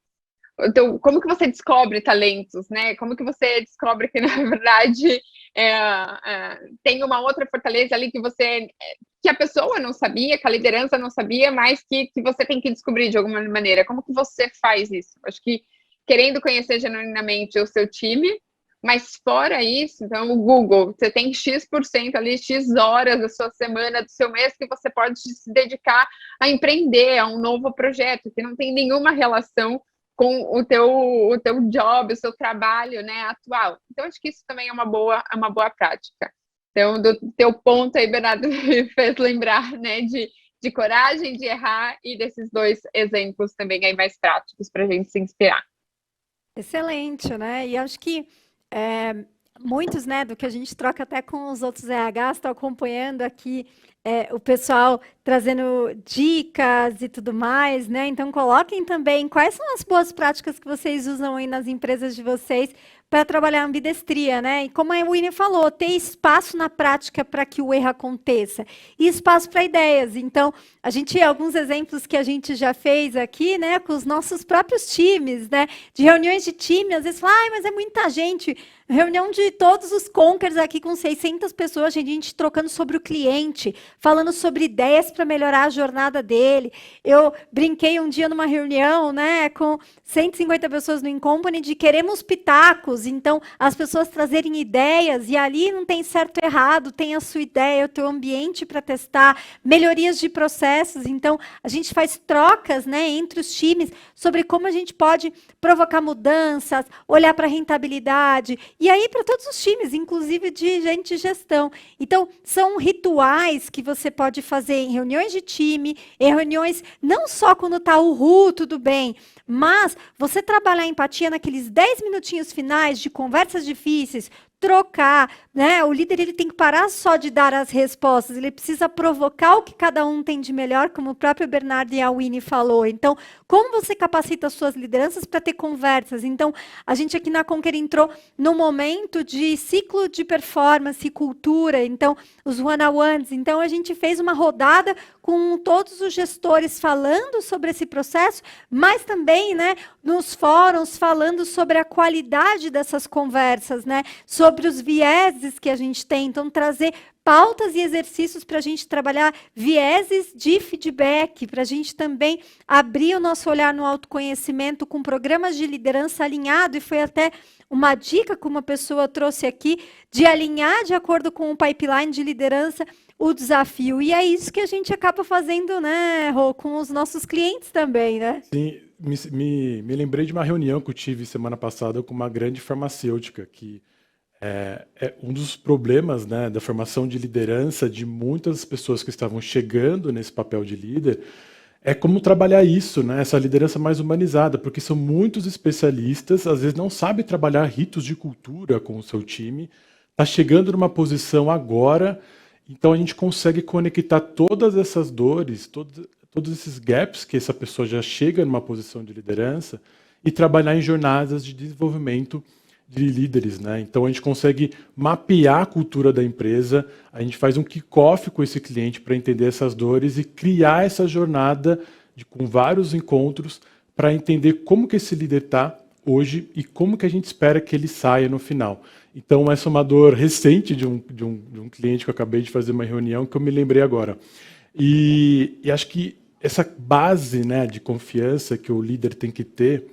Então, como que você descobre talentos, né? Como que você descobre que, na verdade, tem uma outra fortaleza ali que a pessoa não sabia, que a liderança não sabia, mas que você tem que descobrir de alguma maneira. Como que você faz isso? Acho que querendo conhecer genuinamente o seu time, mas fora isso, então o Google, você tem X% ali, X horas da sua semana, do seu mês, que você pode se dedicar a empreender, a um novo projeto, que não tem nenhuma relação com o teu job, o seu trabalho, né, atual. Então, acho que isso também é uma boa prática. Então, do teu ponto aí, Bernardo, me fez lembrar, né, de coragem, de errar, e desses 2 exemplos também aí mais práticos para a gente se inspirar. Excelente, né? E acho que muitos, né, do que a gente troca até com os outros RHs, estão acompanhando aqui o pessoal trazendo dicas e tudo mais, né? Então, coloquem também quais são as boas práticas que vocês usam aí nas empresas de vocês para trabalhar a ambidestria, né? E como a Winnie falou, ter espaço na prática para que o erro aconteça e espaço para ideias. Então, alguns exemplos que a gente já fez aqui, né, com os nossos próprios times, né, de reuniões de time, às vezes fala, mas é muita gente. Reunião de todos os Conquers aqui com 600 pessoas, a gente trocando sobre o cliente, falando sobre ideias para melhorar a jornada dele. Eu brinquei um dia numa reunião, né, com 150 pessoas no Incompany de queremos pitacos, então as pessoas trazerem ideias e ali não tem certo e errado, tem a sua ideia, o teu ambiente para testar, melhorias de processos. Então a gente faz trocas, né, entre os times sobre como a gente pode provocar mudanças, olhar para a rentabilidade, e aí para todos os times, inclusive de gente de gestão. Então são rituais que você pode fazer em reuniões de time, em reuniões não só quando está tudo bem, mas você trabalhar a empatia naqueles 10 minutinhos finais de conversas difíceis, trocar, né? O líder ele tem que parar só de dar as respostas, ele precisa provocar o que cada um tem de melhor, como o próprio Bernardo e a Winnie falou. Então, como você capacita as suas lideranças para ter conversas? Então, a gente aqui na Conquer entrou no momento de ciclo de performance e cultura, então, os one-on-ones. Então, a gente fez uma rodada com todos os gestores falando sobre esse processo, mas também, né, nos fóruns falando sobre a qualidade dessas conversas, né, sobre os vieses que a gente tem. Então, trazer pautas e exercícios para a gente trabalhar vieses de feedback, para a gente também abrir o nosso olhar no autoconhecimento com programas de liderança alinhado, e foi até uma dica que uma pessoa trouxe aqui, de alinhar de acordo com o pipeline de liderança o desafio. E é isso que a gente acaba fazendo, né, Rô, com os nossos clientes também, né? Sim, me lembrei de uma reunião que eu tive semana passada com uma grande farmacêutica, que é um dos problemas, né, da formação de liderança de muitas pessoas que estavam chegando nesse papel de líder, é como trabalhar isso, né, essa liderança mais humanizada, porque são muitos especialistas, às vezes não sabem trabalhar ritos de cultura com o seu time, está chegando numa posição agora, então a gente consegue conectar todas essas dores, todos esses gaps que essa pessoa já chega numa posição de liderança e trabalhar em jornadas de desenvolvimento de líderes, né? Então a gente consegue mapear a cultura da empresa, a gente faz um kickoff com esse cliente para entender essas dores e criar essa jornada com vários encontros para entender como que esse líder está hoje e como que a gente espera que ele saia no final. Então essa é uma dor recente de um cliente que eu acabei de fazer uma reunião que eu me lembrei agora. E acho que essa base, né, de confiança que o líder tem que ter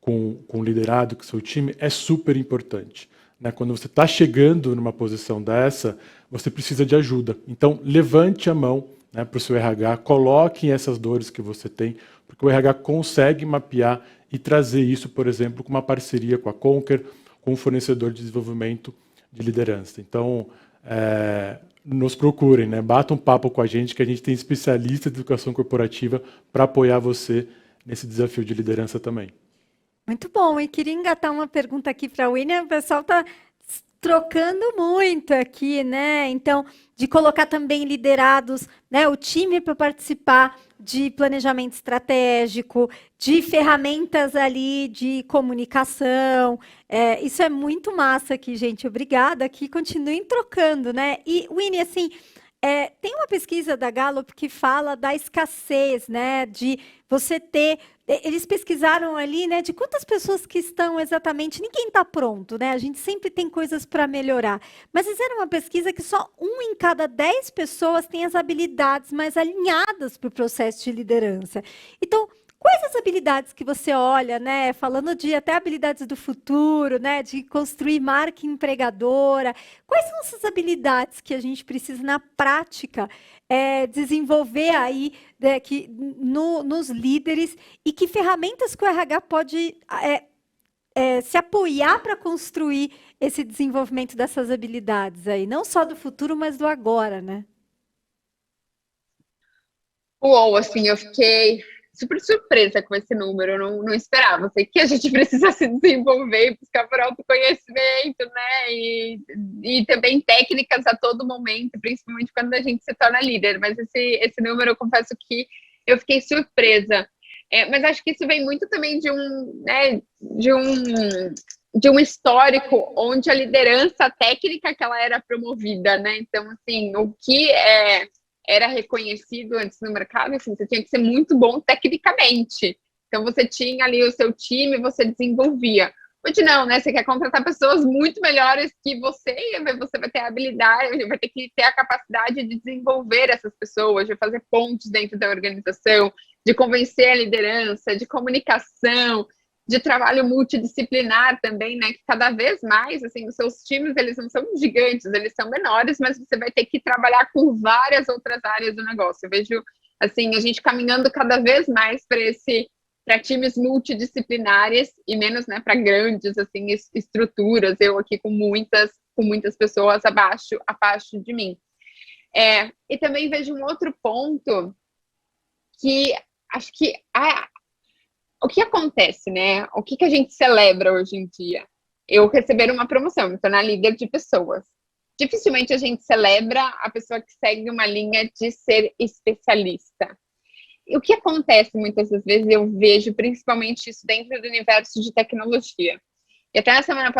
com o liderado, com o seu time, é super importante, né? Quando você está chegando numa posição dessa, você precisa de ajuda. Então, levante a mão, né, para o seu RH, coloque essas dores que você tem, porque o RH consegue mapear e trazer isso, por exemplo, com uma parceria com a Conquer, com um fornecedor de desenvolvimento de liderança. Então, nos procurem, né? Bata um papo com a gente, que a gente tem especialista de educação corporativa para apoiar você nesse desafio de liderança também. Muito bom, e queria engatar uma pergunta aqui para a Winnie. O pessoal está trocando muito aqui, né? Então, de colocar também liderados, né, o time para participar de planejamento estratégico, de ferramentas ali de comunicação. Isso é muito massa aqui, gente. Obrigada aqui. Continuem trocando, né? E, Winnie, assim, tem uma pesquisa da Gallup que fala da escassez, né? De você ter. Eles pesquisaram ali, né? De quantas pessoas que estão exatamente. Ninguém está pronto, né? A gente sempre tem coisas para melhorar. Mas fizeram uma pesquisa que só 1 em cada 10 pessoas tem as habilidades mais alinhadas para o processo de liderança. Então, quais as habilidades que você olha, né? Falando de até habilidades do futuro, né? De construir marca empregadora. Quais são essas habilidades que a gente precisa na prática desenvolver aí nos líderes, e que ferramentas que o RH pode se apoiar para construir esse desenvolvimento dessas habilidades aí, não só do futuro, mas do agora, né? Uou, assim, eu fiquei super surpresa com esse número, eu não esperava. Sei que a gente precisa se desenvolver e buscar por autoconhecimento, né? E também técnicas a todo momento, principalmente quando a gente se torna líder. Mas esse número, eu confesso que eu fiquei surpresa. Mas acho que isso vem muito também de um histórico onde a liderança técnica que ela era promovida, né? Então, assim, o que era reconhecido antes no mercado, assim, você tinha que ser muito bom tecnicamente. Então, você tinha ali o seu time, você desenvolvia. Hoje não, né? Você quer contratar pessoas muito melhores que você vai ter a habilidade, vai ter que ter a capacidade de desenvolver essas pessoas, de fazer pontes dentro da organização, de convencer a liderança, de comunicação, de trabalho multidisciplinar também, né? Que cada vez mais, assim, os seus times, eles não são gigantes, eles são menores, mas você vai ter que trabalhar com várias outras áreas do negócio. Eu vejo, assim, a gente caminhando cada vez mais para times multidisciplinares e menos, né, para grandes, assim, estruturas. Eu aqui com muitas pessoas abaixo de mim. E também vejo um outro ponto que acho que o que acontece, né? O que a gente celebra hoje em dia? Eu receber uma promoção, me tornar líder de pessoas. Dificilmente a gente celebra a pessoa que segue uma linha de ser especialista. E o que acontece muitas das vezes, eu vejo principalmente isso dentro do universo de tecnologia. E até na semana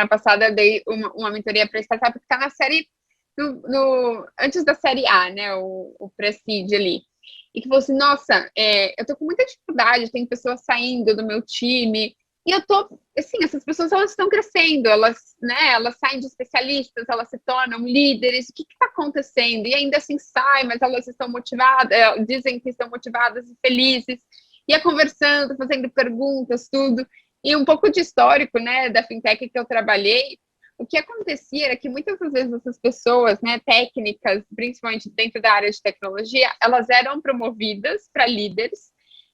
passada eu dei uma mentoria para startup que está na série, antes da série A, né? O Prestige ali. E que falou assim, nossa, eu tô com muita dificuldade, tem pessoas saindo do meu time, e eu tô, assim, essas pessoas, elas estão crescendo, elas saem de especialistas, elas se tornam líderes, o que tá acontecendo? E ainda assim saem, mas elas estão motivadas, dizem que estão motivadas e felizes, ia conversando, fazendo perguntas, tudo, e um pouco de histórico, né, da fintech que eu trabalhei. O que acontecia era que muitas das vezes essas pessoas, né, técnicas, principalmente dentro da área de tecnologia, elas eram promovidas para líderes,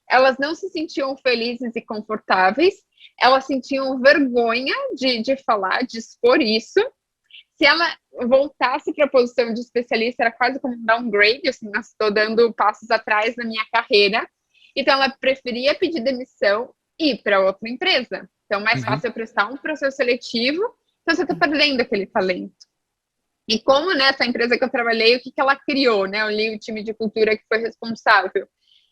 elas não se sentiam felizes e confortáveis, elas sentiam vergonha de falar, de expor isso. Se ela voltasse para a posição de especialista, era quase como um downgrade, assim, eu estou dando passos atrás na minha carreira. Então, ela preferia pedir demissão e ir para outra empresa. Então, mais fácil é prestar um processo seletivo. Então, você está perdendo aquele talento. E como nessa empresa que eu trabalhei, o que ela criou, né? Eu li o time de cultura que foi responsável.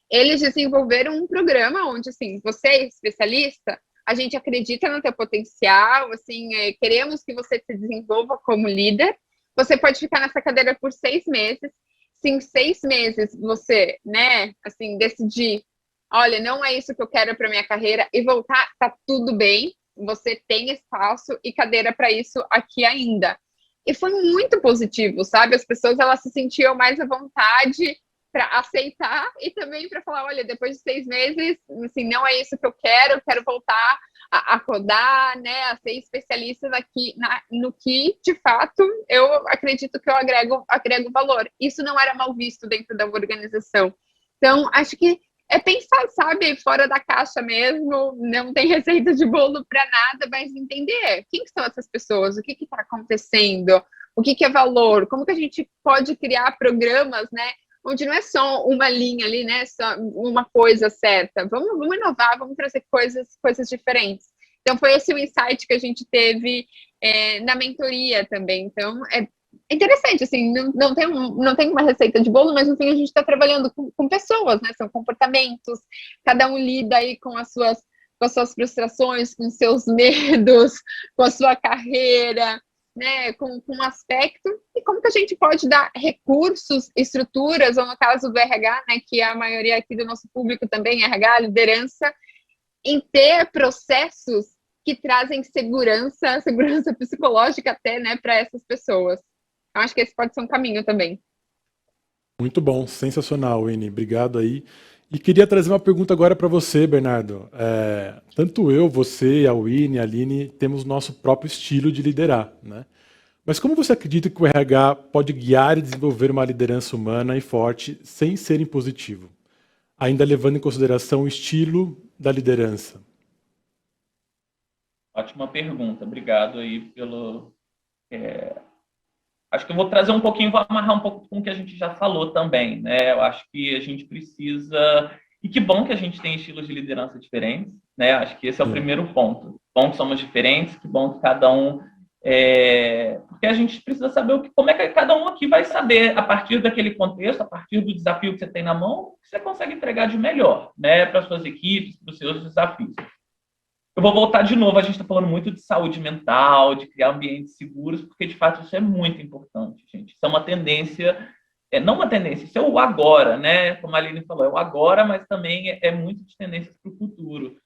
Eles desenvolveram um programa onde, assim, você é especialista, a gente acredita no teu potencial, assim, queremos que você se desenvolva como líder. Você pode ficar nessa cadeira por 6 meses. Se em 6 meses você, né, assim, decidir, olha, não é isso que eu quero para minha carreira, e voltar, tá tudo bem. Você tem espaço e cadeira para isso aqui ainda. E foi muito positivo, sabe? As pessoas, elas se sentiam mais à vontade para aceitar e também para falar, olha, depois de 6 meses, assim, não é isso que eu quero voltar a codar, né, a ser especialista no que, de fato, eu acredito que eu agrego valor. Isso não era mal visto dentro da organização. Então, acho que é pensar, sabe, fora da caixa mesmo, não tem receita de bolo para nada, mas entender quem são essas pessoas, o que está acontecendo, o que é valor, como que a gente pode criar programas, né, onde não é só uma linha ali, né, só uma coisa certa. Vamos inovar, vamos trazer coisas diferentes. Então, foi esse o insight que a gente teve na mentoria também. Então, é interessante, assim, não tem uma receita de bolo, mas no fim a gente está trabalhando com pessoas, né? São comportamentos, cada um lida aí com as suas frustrações, com seus medos, com a sua carreira, né, com um aspecto, e como que a gente pode dar recursos, estruturas, ou no caso do RH, né, que a maioria aqui do nosso público também, RH, liderança, em ter processos que trazem segurança psicológica até, né, para essas pessoas. Eu acho que esse pode ser um caminho também. Muito bom, sensacional, Winnie. Obrigado aí. E queria trazer uma pergunta agora para você, Bernardo. Tanto eu, você, a Winnie, a Aline, temos nosso próprio estilo de liderar, né? Mas como você acredita que o RH pode guiar e desenvolver uma liderança humana e forte sem ser impositivo, ainda levando em consideração o estilo da liderança? Ótima pergunta. Obrigado aí pelo... Acho que eu vou trazer um pouquinho, vou amarrar um pouco com o que a gente já falou também, né? Eu acho que a gente precisa... E que bom que a gente tem estilos de liderança diferentes, né? Acho que esse é o primeiro ponto. Bom que somos diferentes, que bom que cada um... Porque a gente precisa saber como é que cada um aqui vai saber, a partir daquele contexto, a partir do desafio que você tem na mão, o que você consegue entregar de melhor, né? Para as suas equipes, para os seus desafios. Eu vou voltar de novo, a gente está falando muito de saúde mental, de criar ambientes seguros, porque, de fato, isso é muito importante, gente. Isso é uma tendência, não uma tendência, isso é o agora, né? Como a Aline falou, é o agora, mas também é muito de tendências para o futuro.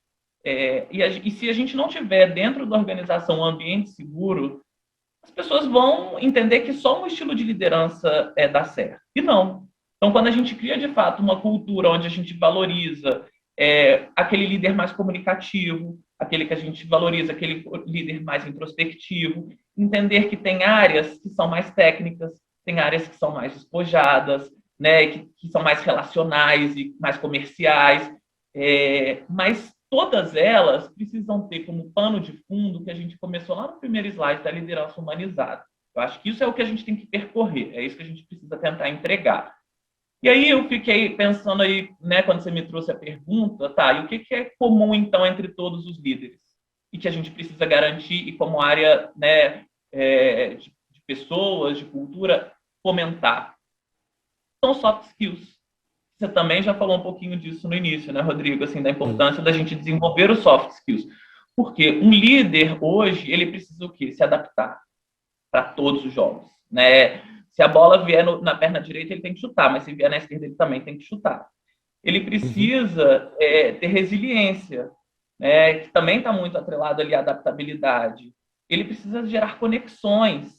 E se a gente não tiver dentro da organização um ambiente seguro, as pessoas vão entender que só um estilo de liderança dá certo. E não. Então, quando a gente cria, de fato, uma cultura onde a gente valoriza aquele líder mais comunicativo, aquele que a gente valoriza, aquele líder mais introspectivo, entender que tem áreas que são mais técnicas, tem áreas que são mais despojadas, né, que são mais relacionais e mais comerciais, mas todas elas precisam ter como pano de fundo que a gente começou lá no primeiro slide da liderança humanizada. Eu acho que isso é o que a gente tem que percorrer, é isso que a gente precisa tentar entregar. E aí eu fiquei pensando aí, né, quando você me trouxe a pergunta, tá, e o que é comum, então, entre todos os líderes? E que a gente precisa garantir, e como área, né, de pessoas, de cultura, fomentar? São soft skills. Você também já falou um pouquinho disso no início, né, Rodrigo, assim, da importância da gente desenvolver os soft skills. Porque um líder, hoje, ele precisa o quê? Se adaptar para todos os jogos, né? Se a bola vier na perna direita, ele tem que chutar, mas se vier na esquerda, ele também tem que chutar. Ele precisa ter resiliência, né, que também está muito atrelado ali à adaptabilidade. Ele precisa gerar conexões,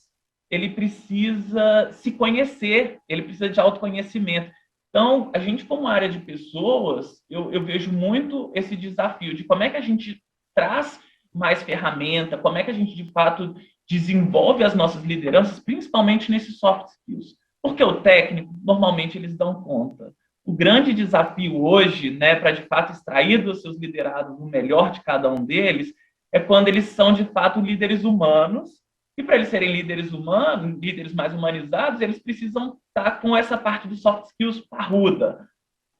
ele precisa se conhecer, ele precisa de autoconhecimento. Então, a gente, como área de pessoas, eu vejo muito esse desafio de como é que a gente traz mais ferramenta, como é que a gente, de fato, desenvolve as nossas lideranças, principalmente nesses soft skills. Porque o técnico, normalmente, eles dão conta. O grande desafio hoje, né, para, de fato, extrair dos seus liderados o melhor de cada um deles, é quando eles são, de fato, líderes humanos. E para eles serem líderes humanos, líderes mais humanizados, eles precisam estar com essa parte dos soft skills parruda,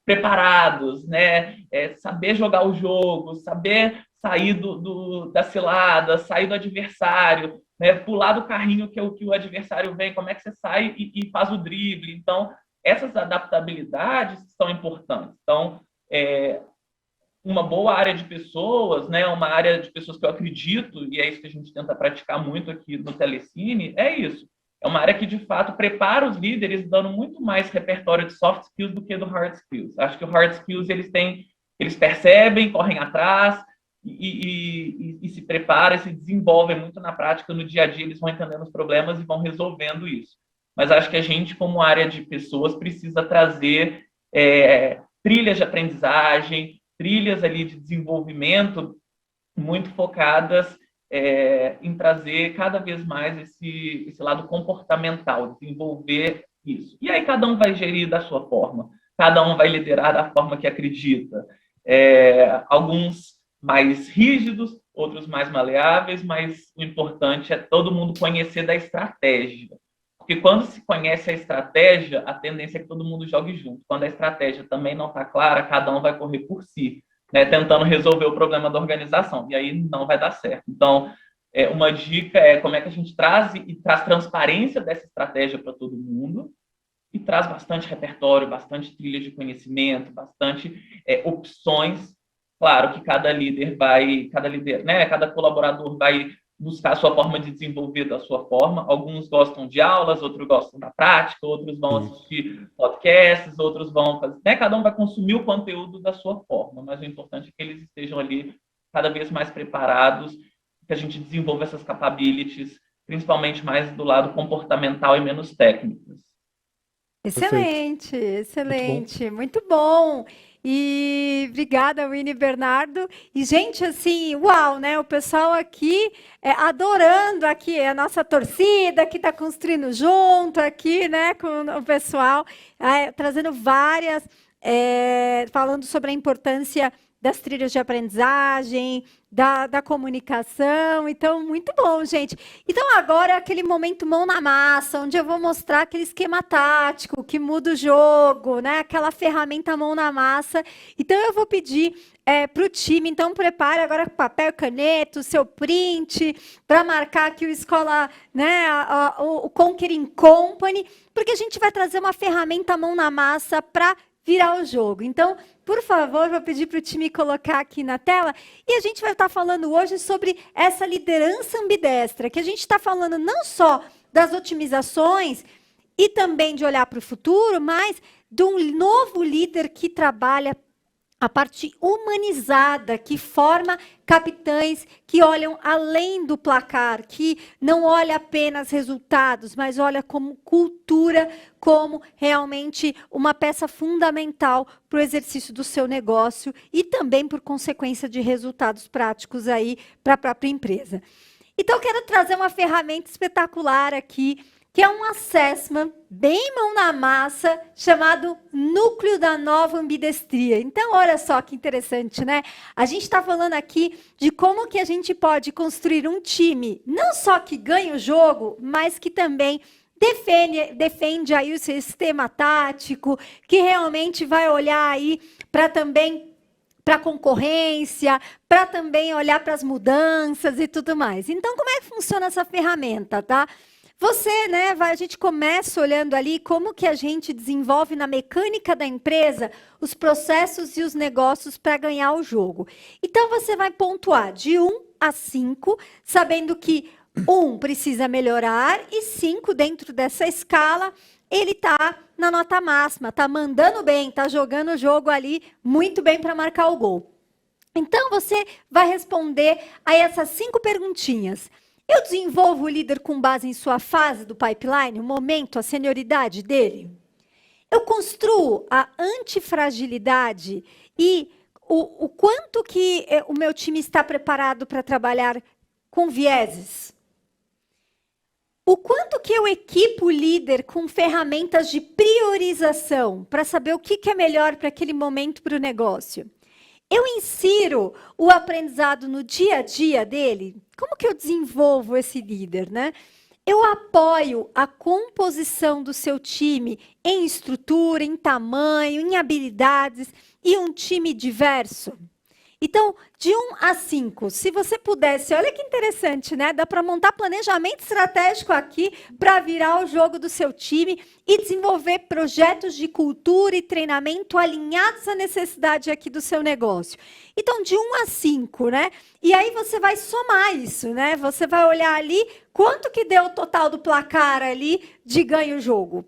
preparados, né? Saber jogar o jogo, saber sair da cilada, sair do adversário, né? Pular do carrinho que o adversário vem, como é que você sai e faz o drible. Então, essas adaptabilidades são importantes. Então, uma boa área de pessoas, né? Uma área de pessoas que eu acredito, e é isso que a gente tenta praticar muito aqui no Telecine, é isso. É uma área que, de fato, prepara os líderes dando muito mais repertório de soft skills do que do hard skills. Acho que o hard skills, eles percebem, correm atrás e se preparam, se desenvolvem muito na prática, no dia a dia, eles vão entendendo os problemas e vão resolvendo isso. mas acho que a gente, como área de pessoas, precisa trazer trilhas de aprendizagem, trilhas ali de desenvolvimento muito focadas em trazer cada vez mais esse lado comportamental, desenvolver isso. E aí cada um vai gerir da sua forma, cada um vai liderar da forma que acredita. Alguns mais rígidos, outros mais maleáveis, mas o importante é todo mundo conhecer da estratégia. Porque quando se conhece a estratégia, a tendência é que todo mundo jogue junto. Quando a estratégia também não está clara, cada um vai correr por si, né, tentando resolver o problema da organização. E aí não vai dar certo. Então, uma dica é como é que a gente traz transparência dessa estratégia para todo mundo e traz bastante repertório, bastante trilha de conhecimento, bastante opções. Claro que cada colaborador vai buscar a sua forma de desenvolver da sua forma. Alguns gostam de aulas, outros gostam da prática, outros vão assistir podcasts, outros vão fazer... Né? Cada um vai consumir o conteúdo da sua forma, mas o importante é que eles estejam ali cada vez mais preparados, que a gente desenvolva essas capabilities, principalmente mais do lado comportamental e menos técnicas. Excelente, excelente, muito bom. E obrigada, Winnie e Bernardo. E, gente, assim, uau, né? O pessoal aqui adorando aqui a nossa torcida, que está construindo junto aqui, né, com o pessoal, trazendo várias, falando sobre a importância das trilhas de aprendizagem, da comunicação. Então, muito bom, gente. Então, agora é aquele momento mão na massa, onde eu vou mostrar aquele esquema tático que muda o jogo, né? Aquela ferramenta mão na massa. Então, eu vou pedir para o time, então, prepare agora papel e caneta, o seu print, para marcar aqui o Escola, né? O Conquering Company, porque a gente vai trazer uma ferramenta mão na massa para virar o jogo. Então, por favor, vou pedir para o time colocar aqui na tela. E a gente vai estar falando hoje sobre essa liderança ambidestra, que a gente está falando não só das otimizações e também de olhar para o futuro, mas de um novo líder que trabalha a parte humanizada, que forma capitães que olham além do placar, que não olha apenas resultados, mas olha como cultura, como realmente uma peça fundamental para o exercício do seu negócio e também por consequência de resultados práticos aí para a própria empresa. Então, eu quero trazer uma ferramenta espetacular aqui, que é um assessment bem mão na massa, chamado Núcleo da Nova Ambidestria. Então, olha só que interessante, né? A gente está falando aqui de como que a gente pode construir um time, não só que ganha o jogo, mas que também defende aí o sistema tático, que realmente vai olhar aí para a concorrência, para também olhar para as mudanças e tudo mais. Então, como é que funciona essa ferramenta, tá? Você, né, a gente começa olhando ali como que a gente desenvolve na mecânica da empresa os processos e os negócios para ganhar o jogo. Então, você vai pontuar de 1 a 5, sabendo que 1 precisa melhorar e 5, dentro dessa escala, ele está na nota máxima, está mandando bem, está jogando o jogo ali muito bem para marcar o gol. Então, você vai responder a essas 5 perguntinhas. Eu desenvolvo o líder com base em sua fase do pipeline, o momento, a senioridade dele? Eu construo a antifragilidade e o quanto que o meu time está preparado para trabalhar com vieses? O quanto que eu equipo o líder com ferramentas de priorização para saber o que é melhor para aquele momento para o negócio? Eu insiro o aprendizado no dia a dia dele? Como que eu desenvolvo esse líder, né? Eu apoio a composição do seu time em estrutura, em tamanho, em habilidades e um time diverso? Então, de 1 a 5, se você pudesse, olha que interessante, né? Dá para montar planejamento estratégico aqui para virar o jogo do seu time e desenvolver projetos de cultura e treinamento alinhados à necessidade aqui do seu negócio. Então, de 1 a 5, né? E aí você vai somar isso, né? Você vai olhar ali quanto que deu o total do placar ali de ganho-jogo.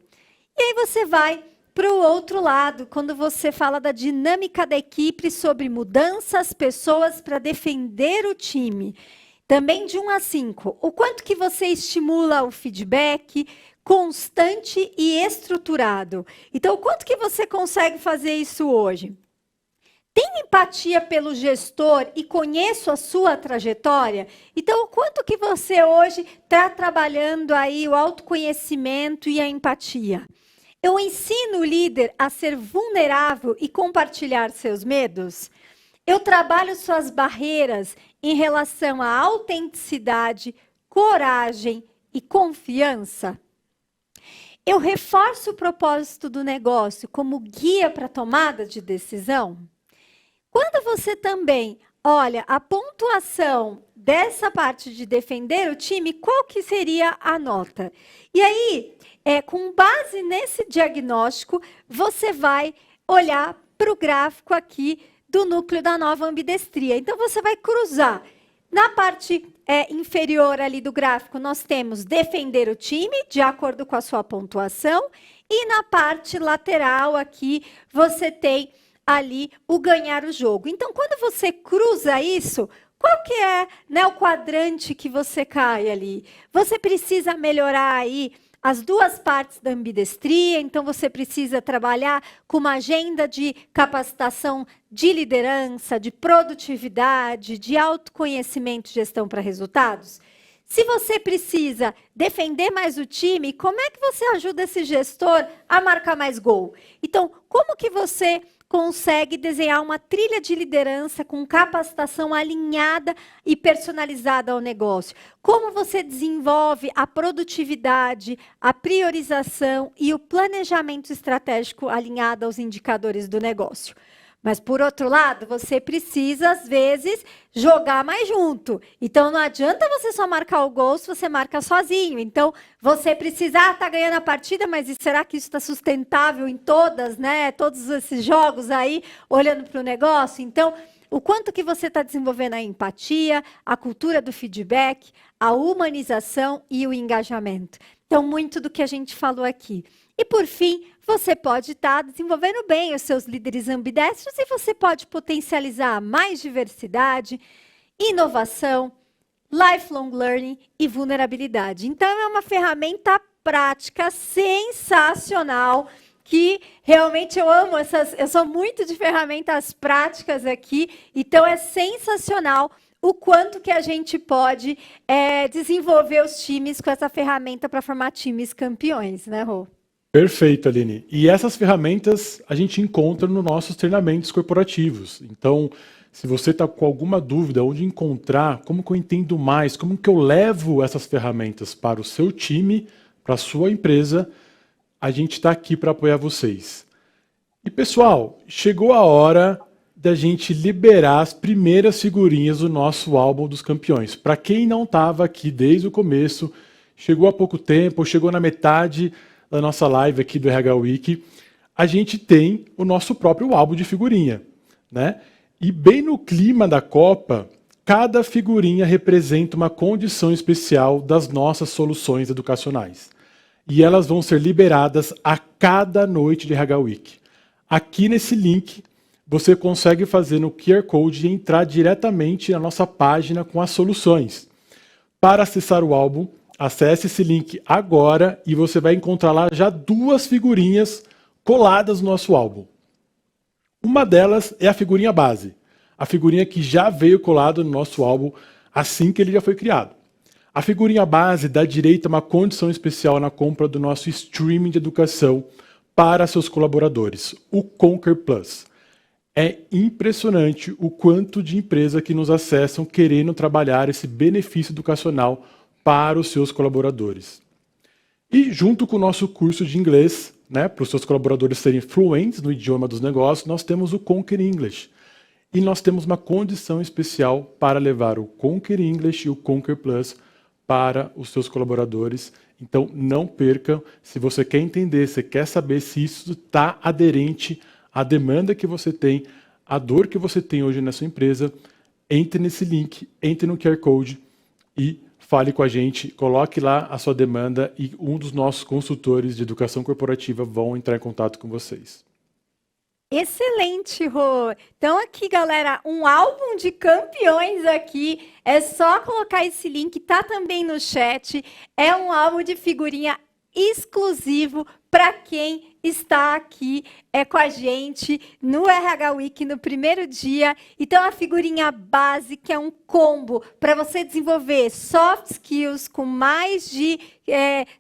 E aí você vai para o outro lado, quando você fala da dinâmica da equipe sobre mudanças, pessoas para defender o time. Também de 1 a 5. O quanto que você estimula o feedback, constante e estruturado. Então, quanto que você consegue fazer isso hoje? Tem empatia pelo gestor e conheço a sua trajetória? Então, o quanto que você hoje está trabalhando aí o autoconhecimento e a empatia? Eu ensino o líder a ser vulnerável e compartilhar seus medos? Eu trabalho suas barreiras em relação à autenticidade, coragem e confiança? Eu reforço o propósito do negócio como guia para a tomada de decisão? Quando você também olha a pontuação dessa parte de defender o time, qual que seria a nota? E aí, com base nesse diagnóstico, você vai olhar para o gráfico aqui do núcleo da nova ambidestria. Então, você vai cruzar. Na parte inferior ali do gráfico, nós temos defender o time, de acordo com a sua pontuação. E na parte lateral aqui, você tem ali o ganhar o jogo. Então, quando você cruza isso, qual que é, né, o quadrante que você cai ali? Você precisa melhorar aí as duas partes da ambidestria, então você precisa trabalhar com uma agenda de capacitação de liderança, de produtividade, de autoconhecimento e gestão para resultados. Se você precisa defender mais o time, como é que você ajuda esse gestor a marcar mais gol? Então, como que você consegue desenhar uma trilha de liderança com capacitação alinhada e personalizada ao negócio? Como você desenvolve a produtividade, a priorização e o planejamento estratégico alinhado aos indicadores do negócio? Mas, por outro lado, você precisa, às vezes, jogar mais junto. Então, não adianta você só marcar o gol se você marca sozinho. Então, você precisa, tá ganhando a partida, mas será que isso está sustentável em todas, né? Todos esses jogos aí, olhando para o negócio? Então, o quanto que você está desenvolvendo a empatia, a cultura do feedback, a humanização e o engajamento. Então, muito do que a gente falou aqui. E, por fim, você pode estar desenvolvendo bem os seus líderes ambidestros e você pode potencializar mais diversidade, inovação, lifelong learning e vulnerabilidade. Então, é uma ferramenta prática sensacional que realmente eu amo. Eu sou muito de ferramentas práticas aqui, então é sensacional o quanto que a gente pode desenvolver os times com essa ferramenta para formar times campeões, né, Rô? Perfeito, Aline. E essas ferramentas a gente encontra nos nossos treinamentos corporativos. Então, se você está com alguma dúvida onde encontrar, como que eu entendo mais, como que eu levo essas ferramentas para o seu time, para a sua empresa, a gente está aqui para apoiar vocês. E, pessoal, chegou a hora da gente liberar as primeiras figurinhas do nosso álbum dos campeões. Para quem não estava aqui desde o começo, chegou há pouco tempo, chegou na metade da nossa live aqui do RH Week, a gente tem o nosso próprio álbum de figurinha, né? E bem no clima da Copa, cada figurinha representa uma condição especial das nossas soluções educacionais. E elas vão ser liberadas a cada noite de RH Week. Aqui nesse link, você consegue fazer no QR Code e entrar diretamente na nossa página com as soluções. Para acessar o álbum, acesse esse link agora e você vai encontrar lá já 2 figurinhas coladas no nosso álbum. Uma delas é a figurinha base, a figurinha que já veio colada no nosso álbum assim que ele já foi criado. A figurinha base dá direito a uma condição especial na compra do nosso streaming de educação para seus colaboradores, o Conquer Plus. É impressionante o quanto de empresas que nos acessam querendo trabalhar esse benefício educacional para os seus colaboradores. E junto com o nosso curso de inglês, né, para os seus colaboradores serem fluentes no idioma dos negócios, nós temos o Conquer English. E nós temos uma condição especial para levar o Conquer English e o Conquer Plus para os seus colaboradores. Então, não percam. Se você quer entender, se quer saber se isso está aderente à demanda que você tem, à dor que você tem hoje na sua empresa, entre nesse link, entre no QR Code e fale com a gente, coloque lá a sua demanda e um dos nossos consultores de educação corporativa vão entrar em contato com vocês. Excelente, Rô. Então aqui, galera, um álbum de campeões aqui. É só colocar esse link, tá também no chat. É um álbum de figurinha exclusivo para quem está aqui com a gente no RH Week no primeiro dia. Então, a figurinha base, que é um combo para você desenvolver soft skills com mais de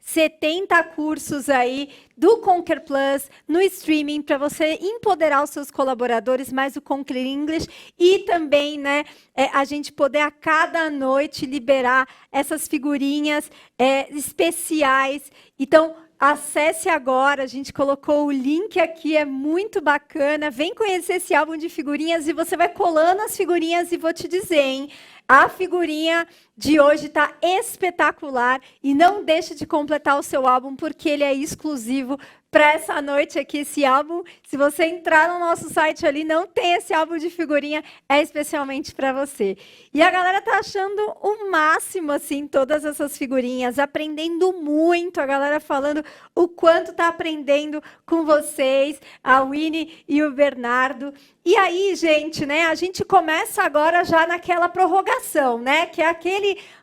70 cursos aí do Conquer Plus no streaming para você empoderar os seus colaboradores, mais o Conquer English, e também, né, a gente poder a cada noite liberar essas figurinhas especiais. Então, acesse agora, a gente colocou o link aqui, é muito bacana. Vem conhecer esse álbum de figurinhas e você vai colando as figurinhas e vou te dizer, hein? A figurinha de hoje está espetacular e não deixe de completar o seu álbum porque ele é exclusivo para essa noite aqui. Esse álbum, se você entrar no nosso site ali, não tem esse álbum de figurinha, é especialmente para você. E a galera tá achando o máximo, assim, todas essas figurinhas, aprendendo muito, a galera falando o quanto tá aprendendo com vocês, a Winnie e o Bernardo. E aí, gente, né, a gente começa agora já naquela prorrogação, né, que é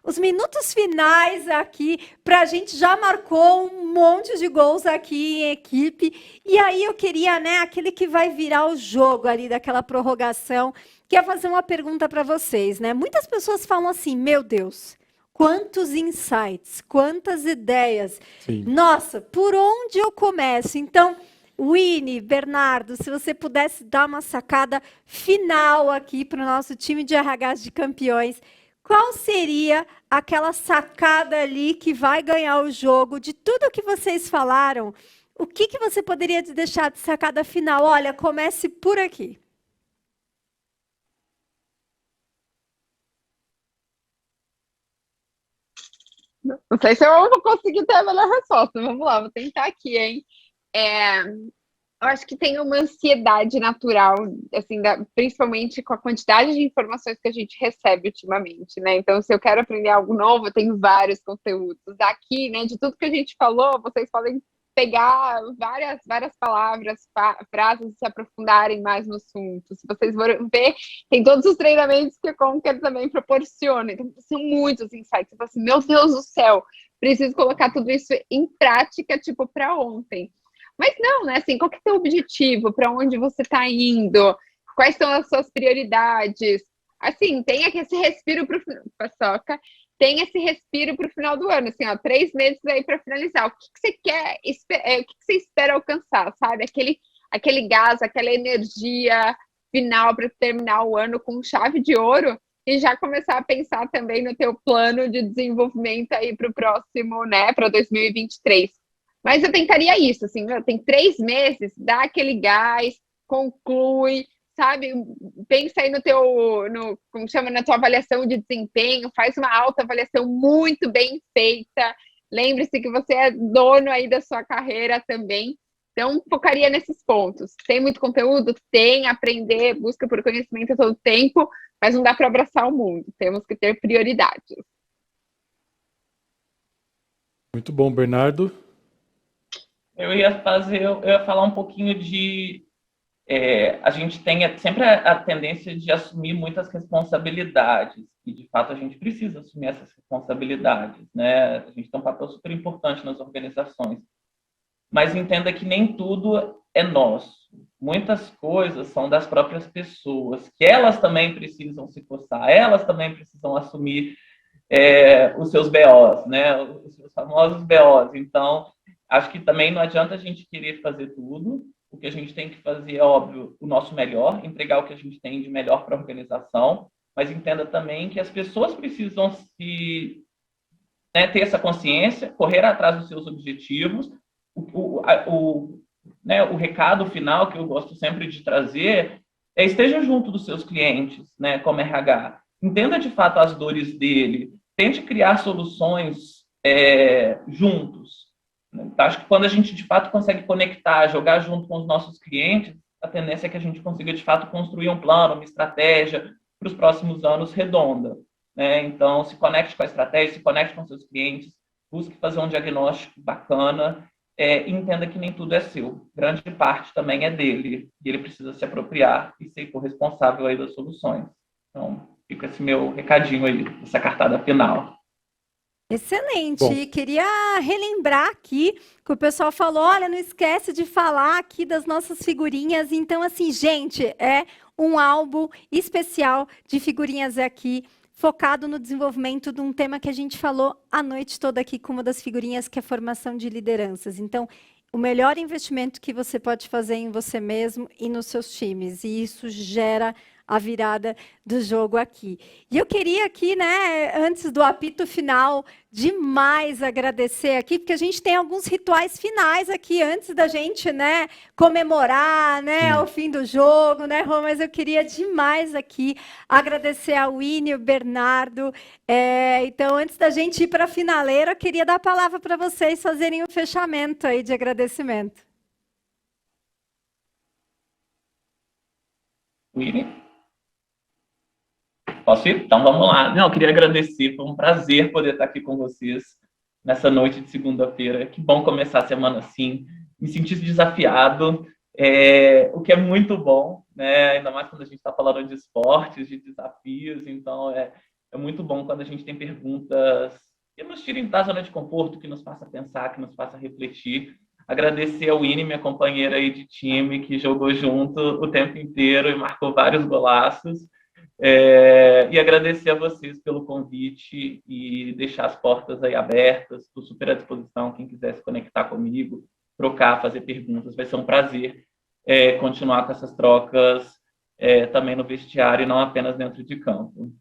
os minutos finais aqui, para a gente já marcou um monte de gols aqui em equipe, e aí eu queria, né, aquele que vai virar o jogo ali daquela prorrogação, que é fazer uma pergunta para vocês, né? Muitas pessoas falam assim, meu Deus, quantos insights, quantas ideias. Sim. Nossa, por onde eu começo? Então, Winnie, Bernardo, se você pudesse dar uma sacada final aqui para o nosso time de RHs de campeões, qual seria aquela sacada ali que vai ganhar o jogo de tudo que vocês falaram? O que você poderia deixar de sacada final? Olha, comece por aqui. Não sei se eu vou conseguir ter a melhor resposta. Vamos lá, vou tentar aqui, hein? Eu acho que tem uma ansiedade natural, assim, principalmente com a quantidade de informações que a gente recebe ultimamente, né? Então, se eu quero aprender algo novo, eu tenho vários conteúdos. Aqui, né, de tudo que a gente falou, vocês podem pegar várias palavras, frases e se aprofundarem mais no assunto. Se vocês forem ver, tem todos os treinamentos que a Conquer também proporciona. Então, são muitos insights. Você fala assim, meu Deus do céu, preciso colocar tudo isso em prática, tipo, para ontem. Mas não, né? Assim, qual que é o teu objetivo? Para onde você está indo? Quais são as suas prioridades? Assim, tenha esse respiro para o tem esse respiro para o final do ano, assim, ó, 3 meses aí para finalizar. O que você quer, o que você espera alcançar, sabe? Aquele gás, aquela energia final para terminar o ano com chave de ouro e já começar a pensar também no teu plano de desenvolvimento aí para o próximo, né, para 2023. Mas eu tentaria isso, assim, tem 3 meses, dá aquele gás, conclui, sabe? Pensa aí como chama, na tua avaliação de desempenho, faz uma autoavaliação muito bem feita. Lembre-se que você é dono aí da sua carreira também. Então, focaria nesses pontos. Tem muito conteúdo? Tem, aprender, busca por conhecimento a todo tempo, mas não dá para abraçar o mundo. Temos que ter prioridades. Muito bom, Bernardo. Eu ia falar um pouquinho de... a gente tem sempre a tendência de assumir muitas responsabilidades, e de fato a gente precisa assumir essas responsabilidades, né? A gente tem um papel super importante nas organizações, mas entenda que nem tudo é nosso. Muitas coisas são das próprias pessoas, que elas também precisam se coçar, elas também precisam assumir os seus BOs, né? Os seus famosos BOs. Então, acho que também não adianta a gente querer fazer tudo. O que a gente tem que fazer é, óbvio, o nosso melhor, entregar o que a gente tem de melhor para a organização, mas entenda também que as pessoas precisam ter essa consciência, correr atrás dos seus objetivos. O recado final que eu gosto sempre de trazer é esteja junto dos seus clientes, né, como RH. Entenda de fato as dores dele, tente criar soluções juntos. Acho que quando a gente, de fato, consegue conectar, jogar junto com os nossos clientes, a tendência é que a gente consiga, de fato, construir um plano, uma estratégia para os próximos anos redonda, né? Então, se conecte com a estratégia, se conecte com seus clientes, busque fazer um diagnóstico bacana e entenda que nem tudo é seu. Grande parte também é dele e ele precisa se apropriar e ser corresponsável aí das soluções. Então, fica esse meu recadinho aí, essa cartada final. Excelente. Bom. Queria relembrar aqui que o pessoal falou, olha, não esquece de falar aqui das nossas figurinhas. Então, assim, gente, é um álbum especial de figurinhas aqui, focado no desenvolvimento de um tema que a gente falou a noite toda aqui com uma das figurinhas, que é formação de lideranças. Então, o melhor investimento que você pode fazer em você mesmo e nos seus times. E isso gera a virada do jogo aqui. E eu queria aqui, né, antes do apito final, demais agradecer aqui, porque a gente tem alguns rituais finais aqui antes da gente, né, comemorar, né, o fim do jogo, né, Rô? Mas eu queria demais aqui agradecer ao Winnie e o Bernardo. Então, antes da gente ir para a finaleira, eu queria dar a palavra para vocês fazerem o fechamento aí de agradecimento. Winnie? Posso ir? Então vamos lá. Não, eu queria agradecer, foi um prazer poder estar aqui com vocês nessa noite de segunda-feira. Que bom começar a semana assim, me sentir desafiado, o que é muito bom, né? Ainda mais quando a gente está falando de esportes, de desafios, então é muito bom quando a gente tem perguntas que nos tirem da zona de conforto, que nos faça pensar, que nos faça refletir. Agradecer ao Winnie, minha companheira aí de time, que jogou junto o tempo inteiro e marcou vários golaços. E agradecer a vocês pelo convite e deixar as portas aí abertas. Estou super à disposição, quem quiser se conectar comigo, trocar, fazer perguntas. Vai ser um prazer continuar com essas trocas também no vestiário e não apenas dentro de campo.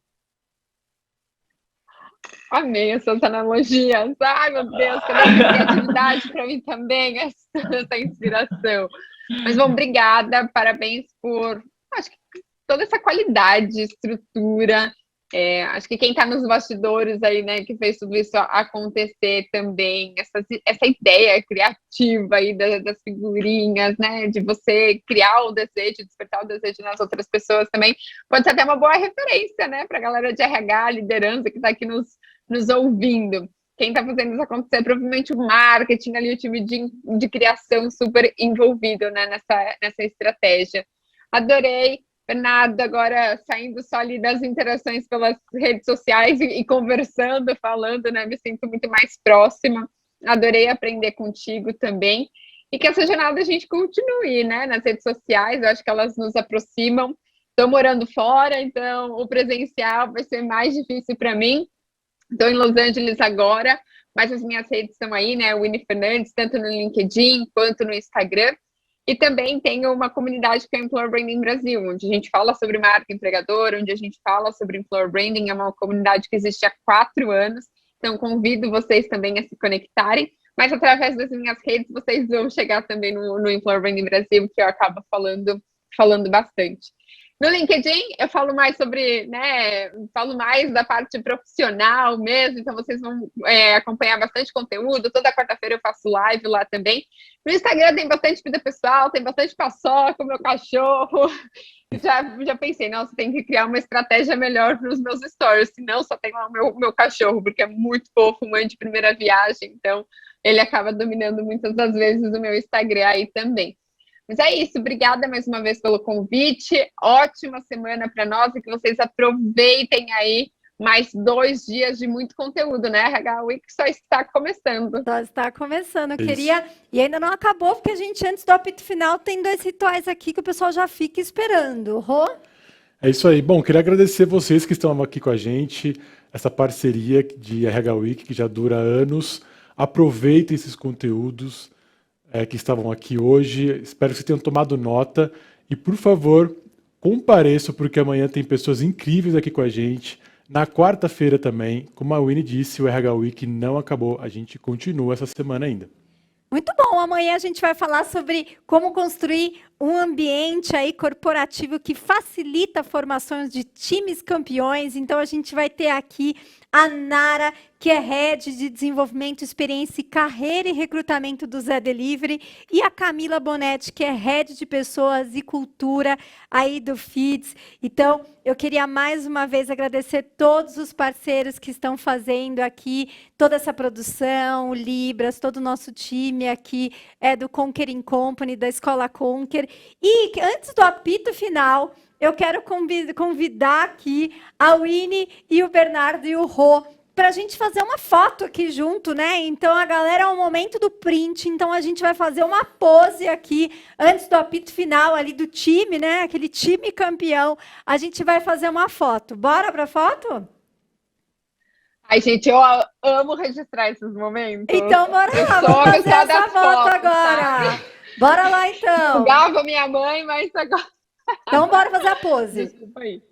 Amei essas analogias. Ai, meu Deus, cadê essa criatividade para mim também, essa inspiração. Mas, bom, obrigada, parabéns por, acho que, toda essa qualidade, estrutura. Acho que quem está nos bastidores aí, né, que fez tudo isso acontecer também, essa ideia criativa aí das figurinhas, né, de você criar o desejo, despertar o desejo nas outras pessoas também, pode ser até uma boa referência, né, para a galera de RH, liderança que está aqui nos ouvindo. Quem está fazendo isso acontecer é provavelmente o marketing ali, o time de criação super envolvido, né, nessa estratégia. Adorei. Bernardo, agora saindo só ali das interações pelas redes sociais e conversando, falando, né? Me sinto muito mais próxima. Adorei aprender contigo também. E que essa jornada a gente continue, né? Nas redes sociais, eu acho que elas nos aproximam. Estou morando fora, então o presencial vai ser mais difícil para mim. Estou em Los Angeles agora, mas as minhas redes estão aí, né? Winnie Fernandes, tanto no LinkedIn quanto no Instagram. E também tenho uma comunidade que é o Employer Branding Brasil, onde a gente fala sobre marca empregadora, onde a gente fala sobre Employer Branding. É uma comunidade que existe há 4 anos, então convido vocês também a se conectarem, mas através das minhas redes vocês vão chegar também no Employer Branding Brasil, que eu acabo falando bastante. No LinkedIn, eu falo mais sobre, né, falo mais da parte profissional mesmo, então vocês vão acompanhar bastante conteúdo. Toda quarta-feira eu faço live lá também. No Instagram tem bastante vida pessoal, tem bastante paçoca, o meu cachorro. Já pensei, nossa, tem que criar uma estratégia melhor para os meus stories, senão só tem lá o meu cachorro, porque é muito fofo, mãe de primeira viagem, então ele acaba dominando muitas das vezes o meu Instagram aí também. Mas é isso, obrigada mais uma vez pelo convite, ótima semana para nós e que vocês aproveitem aí mais 2 dias de muito conteúdo, né? RH Week só está começando. Só está começando, eu queria... E ainda não acabou, porque a gente, antes do apito final, tem 2 rituais aqui que o pessoal já fica esperando. Rô? É isso aí. Bom, queria agradecer vocês que estão aqui com a gente, essa parceria de RH Week que já dura anos. Aproveitem esses conteúdos que estavam aqui hoje. Espero que vocês tenham tomado nota. E, por favor, compareçam, porque amanhã tem pessoas incríveis aqui com a gente. Na quarta-feira também, como a Winnie disse, o RH Week não acabou. A gente continua essa semana ainda. Muito bom. Amanhã a gente vai falar sobre como construir um ambiente aí corporativo que facilita formações de times campeões. Então, a gente vai ter aqui a Nara, que é Head de Desenvolvimento, Experiência, Carreira e Recrutamento do Zé Delivery, e a Camila Bonetti, que é Head de Pessoas e Cultura aí do FIDS. Então, eu queria mais uma vez agradecer todos os parceiros que estão fazendo aqui toda essa produção, o Libras, todo o nosso time aqui do Conquering Company, da Escola Conquer. E antes do apito final, eu quero convidar aqui a Winnie e o Bernardo e o Rô para a gente fazer uma foto aqui junto, né? Então, a galera, é o momento do print. Então, a gente vai fazer uma pose aqui, antes do apito final ali do time, né? Aquele time campeão. A gente vai fazer uma foto. Bora para a foto? Ai, gente, eu amo registrar esses momentos. Então, bora Eu lá. sou Vamos a fazer pessoa essa das foto fotos, agora. tá? Bora lá, então. Julgava minha mãe, mas agora... Então, bora fazer a pose. Desculpa aí.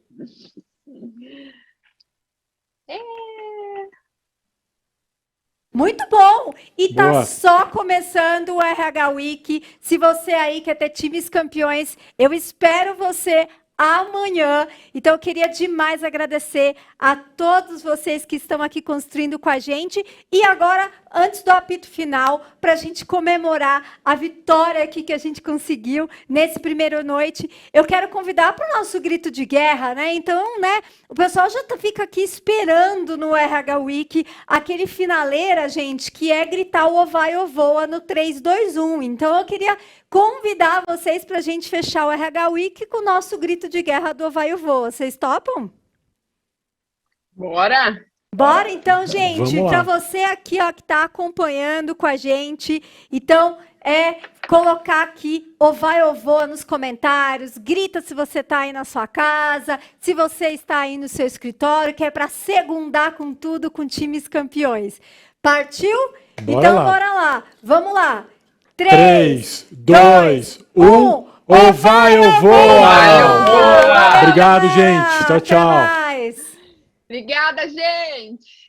Muito bom! E tá Boa. só começando o RH Week. Se você aí quer ter times campeões, eu espero você amanhã. Então, eu queria demais agradecer a todos vocês que estão aqui construindo com a gente. E agora, antes do apito final, para a gente comemorar a vitória aqui que a gente conseguiu nesse primeiro noite, eu quero convidar para o nosso grito de guerra, né? Então, né, o pessoal já fica aqui esperando no RH Week aquele finaleira, gente, que é gritar o ou vai ou voa no 3, 2, 1. Então, eu queria convidar vocês para a gente fechar o RH Week com o nosso grito de guerra do ou vai ou voa. Vocês topam? Bora! Bora então, gente, Vamos para lá. você aqui, ó, que está acompanhando com a gente, então colocar aqui ou vai ou voa nos comentários, grita se você está aí na sua casa, se você está aí no seu escritório, que é para segundar com tudo com times campeões. Partiu? Bora Então lá. bora lá, vamos lá. 3, 2, 1. Ou vai ou voa! Vai ou voa! Obrigado, gente. Tchau, tchau. Até mais. Obrigada, gente!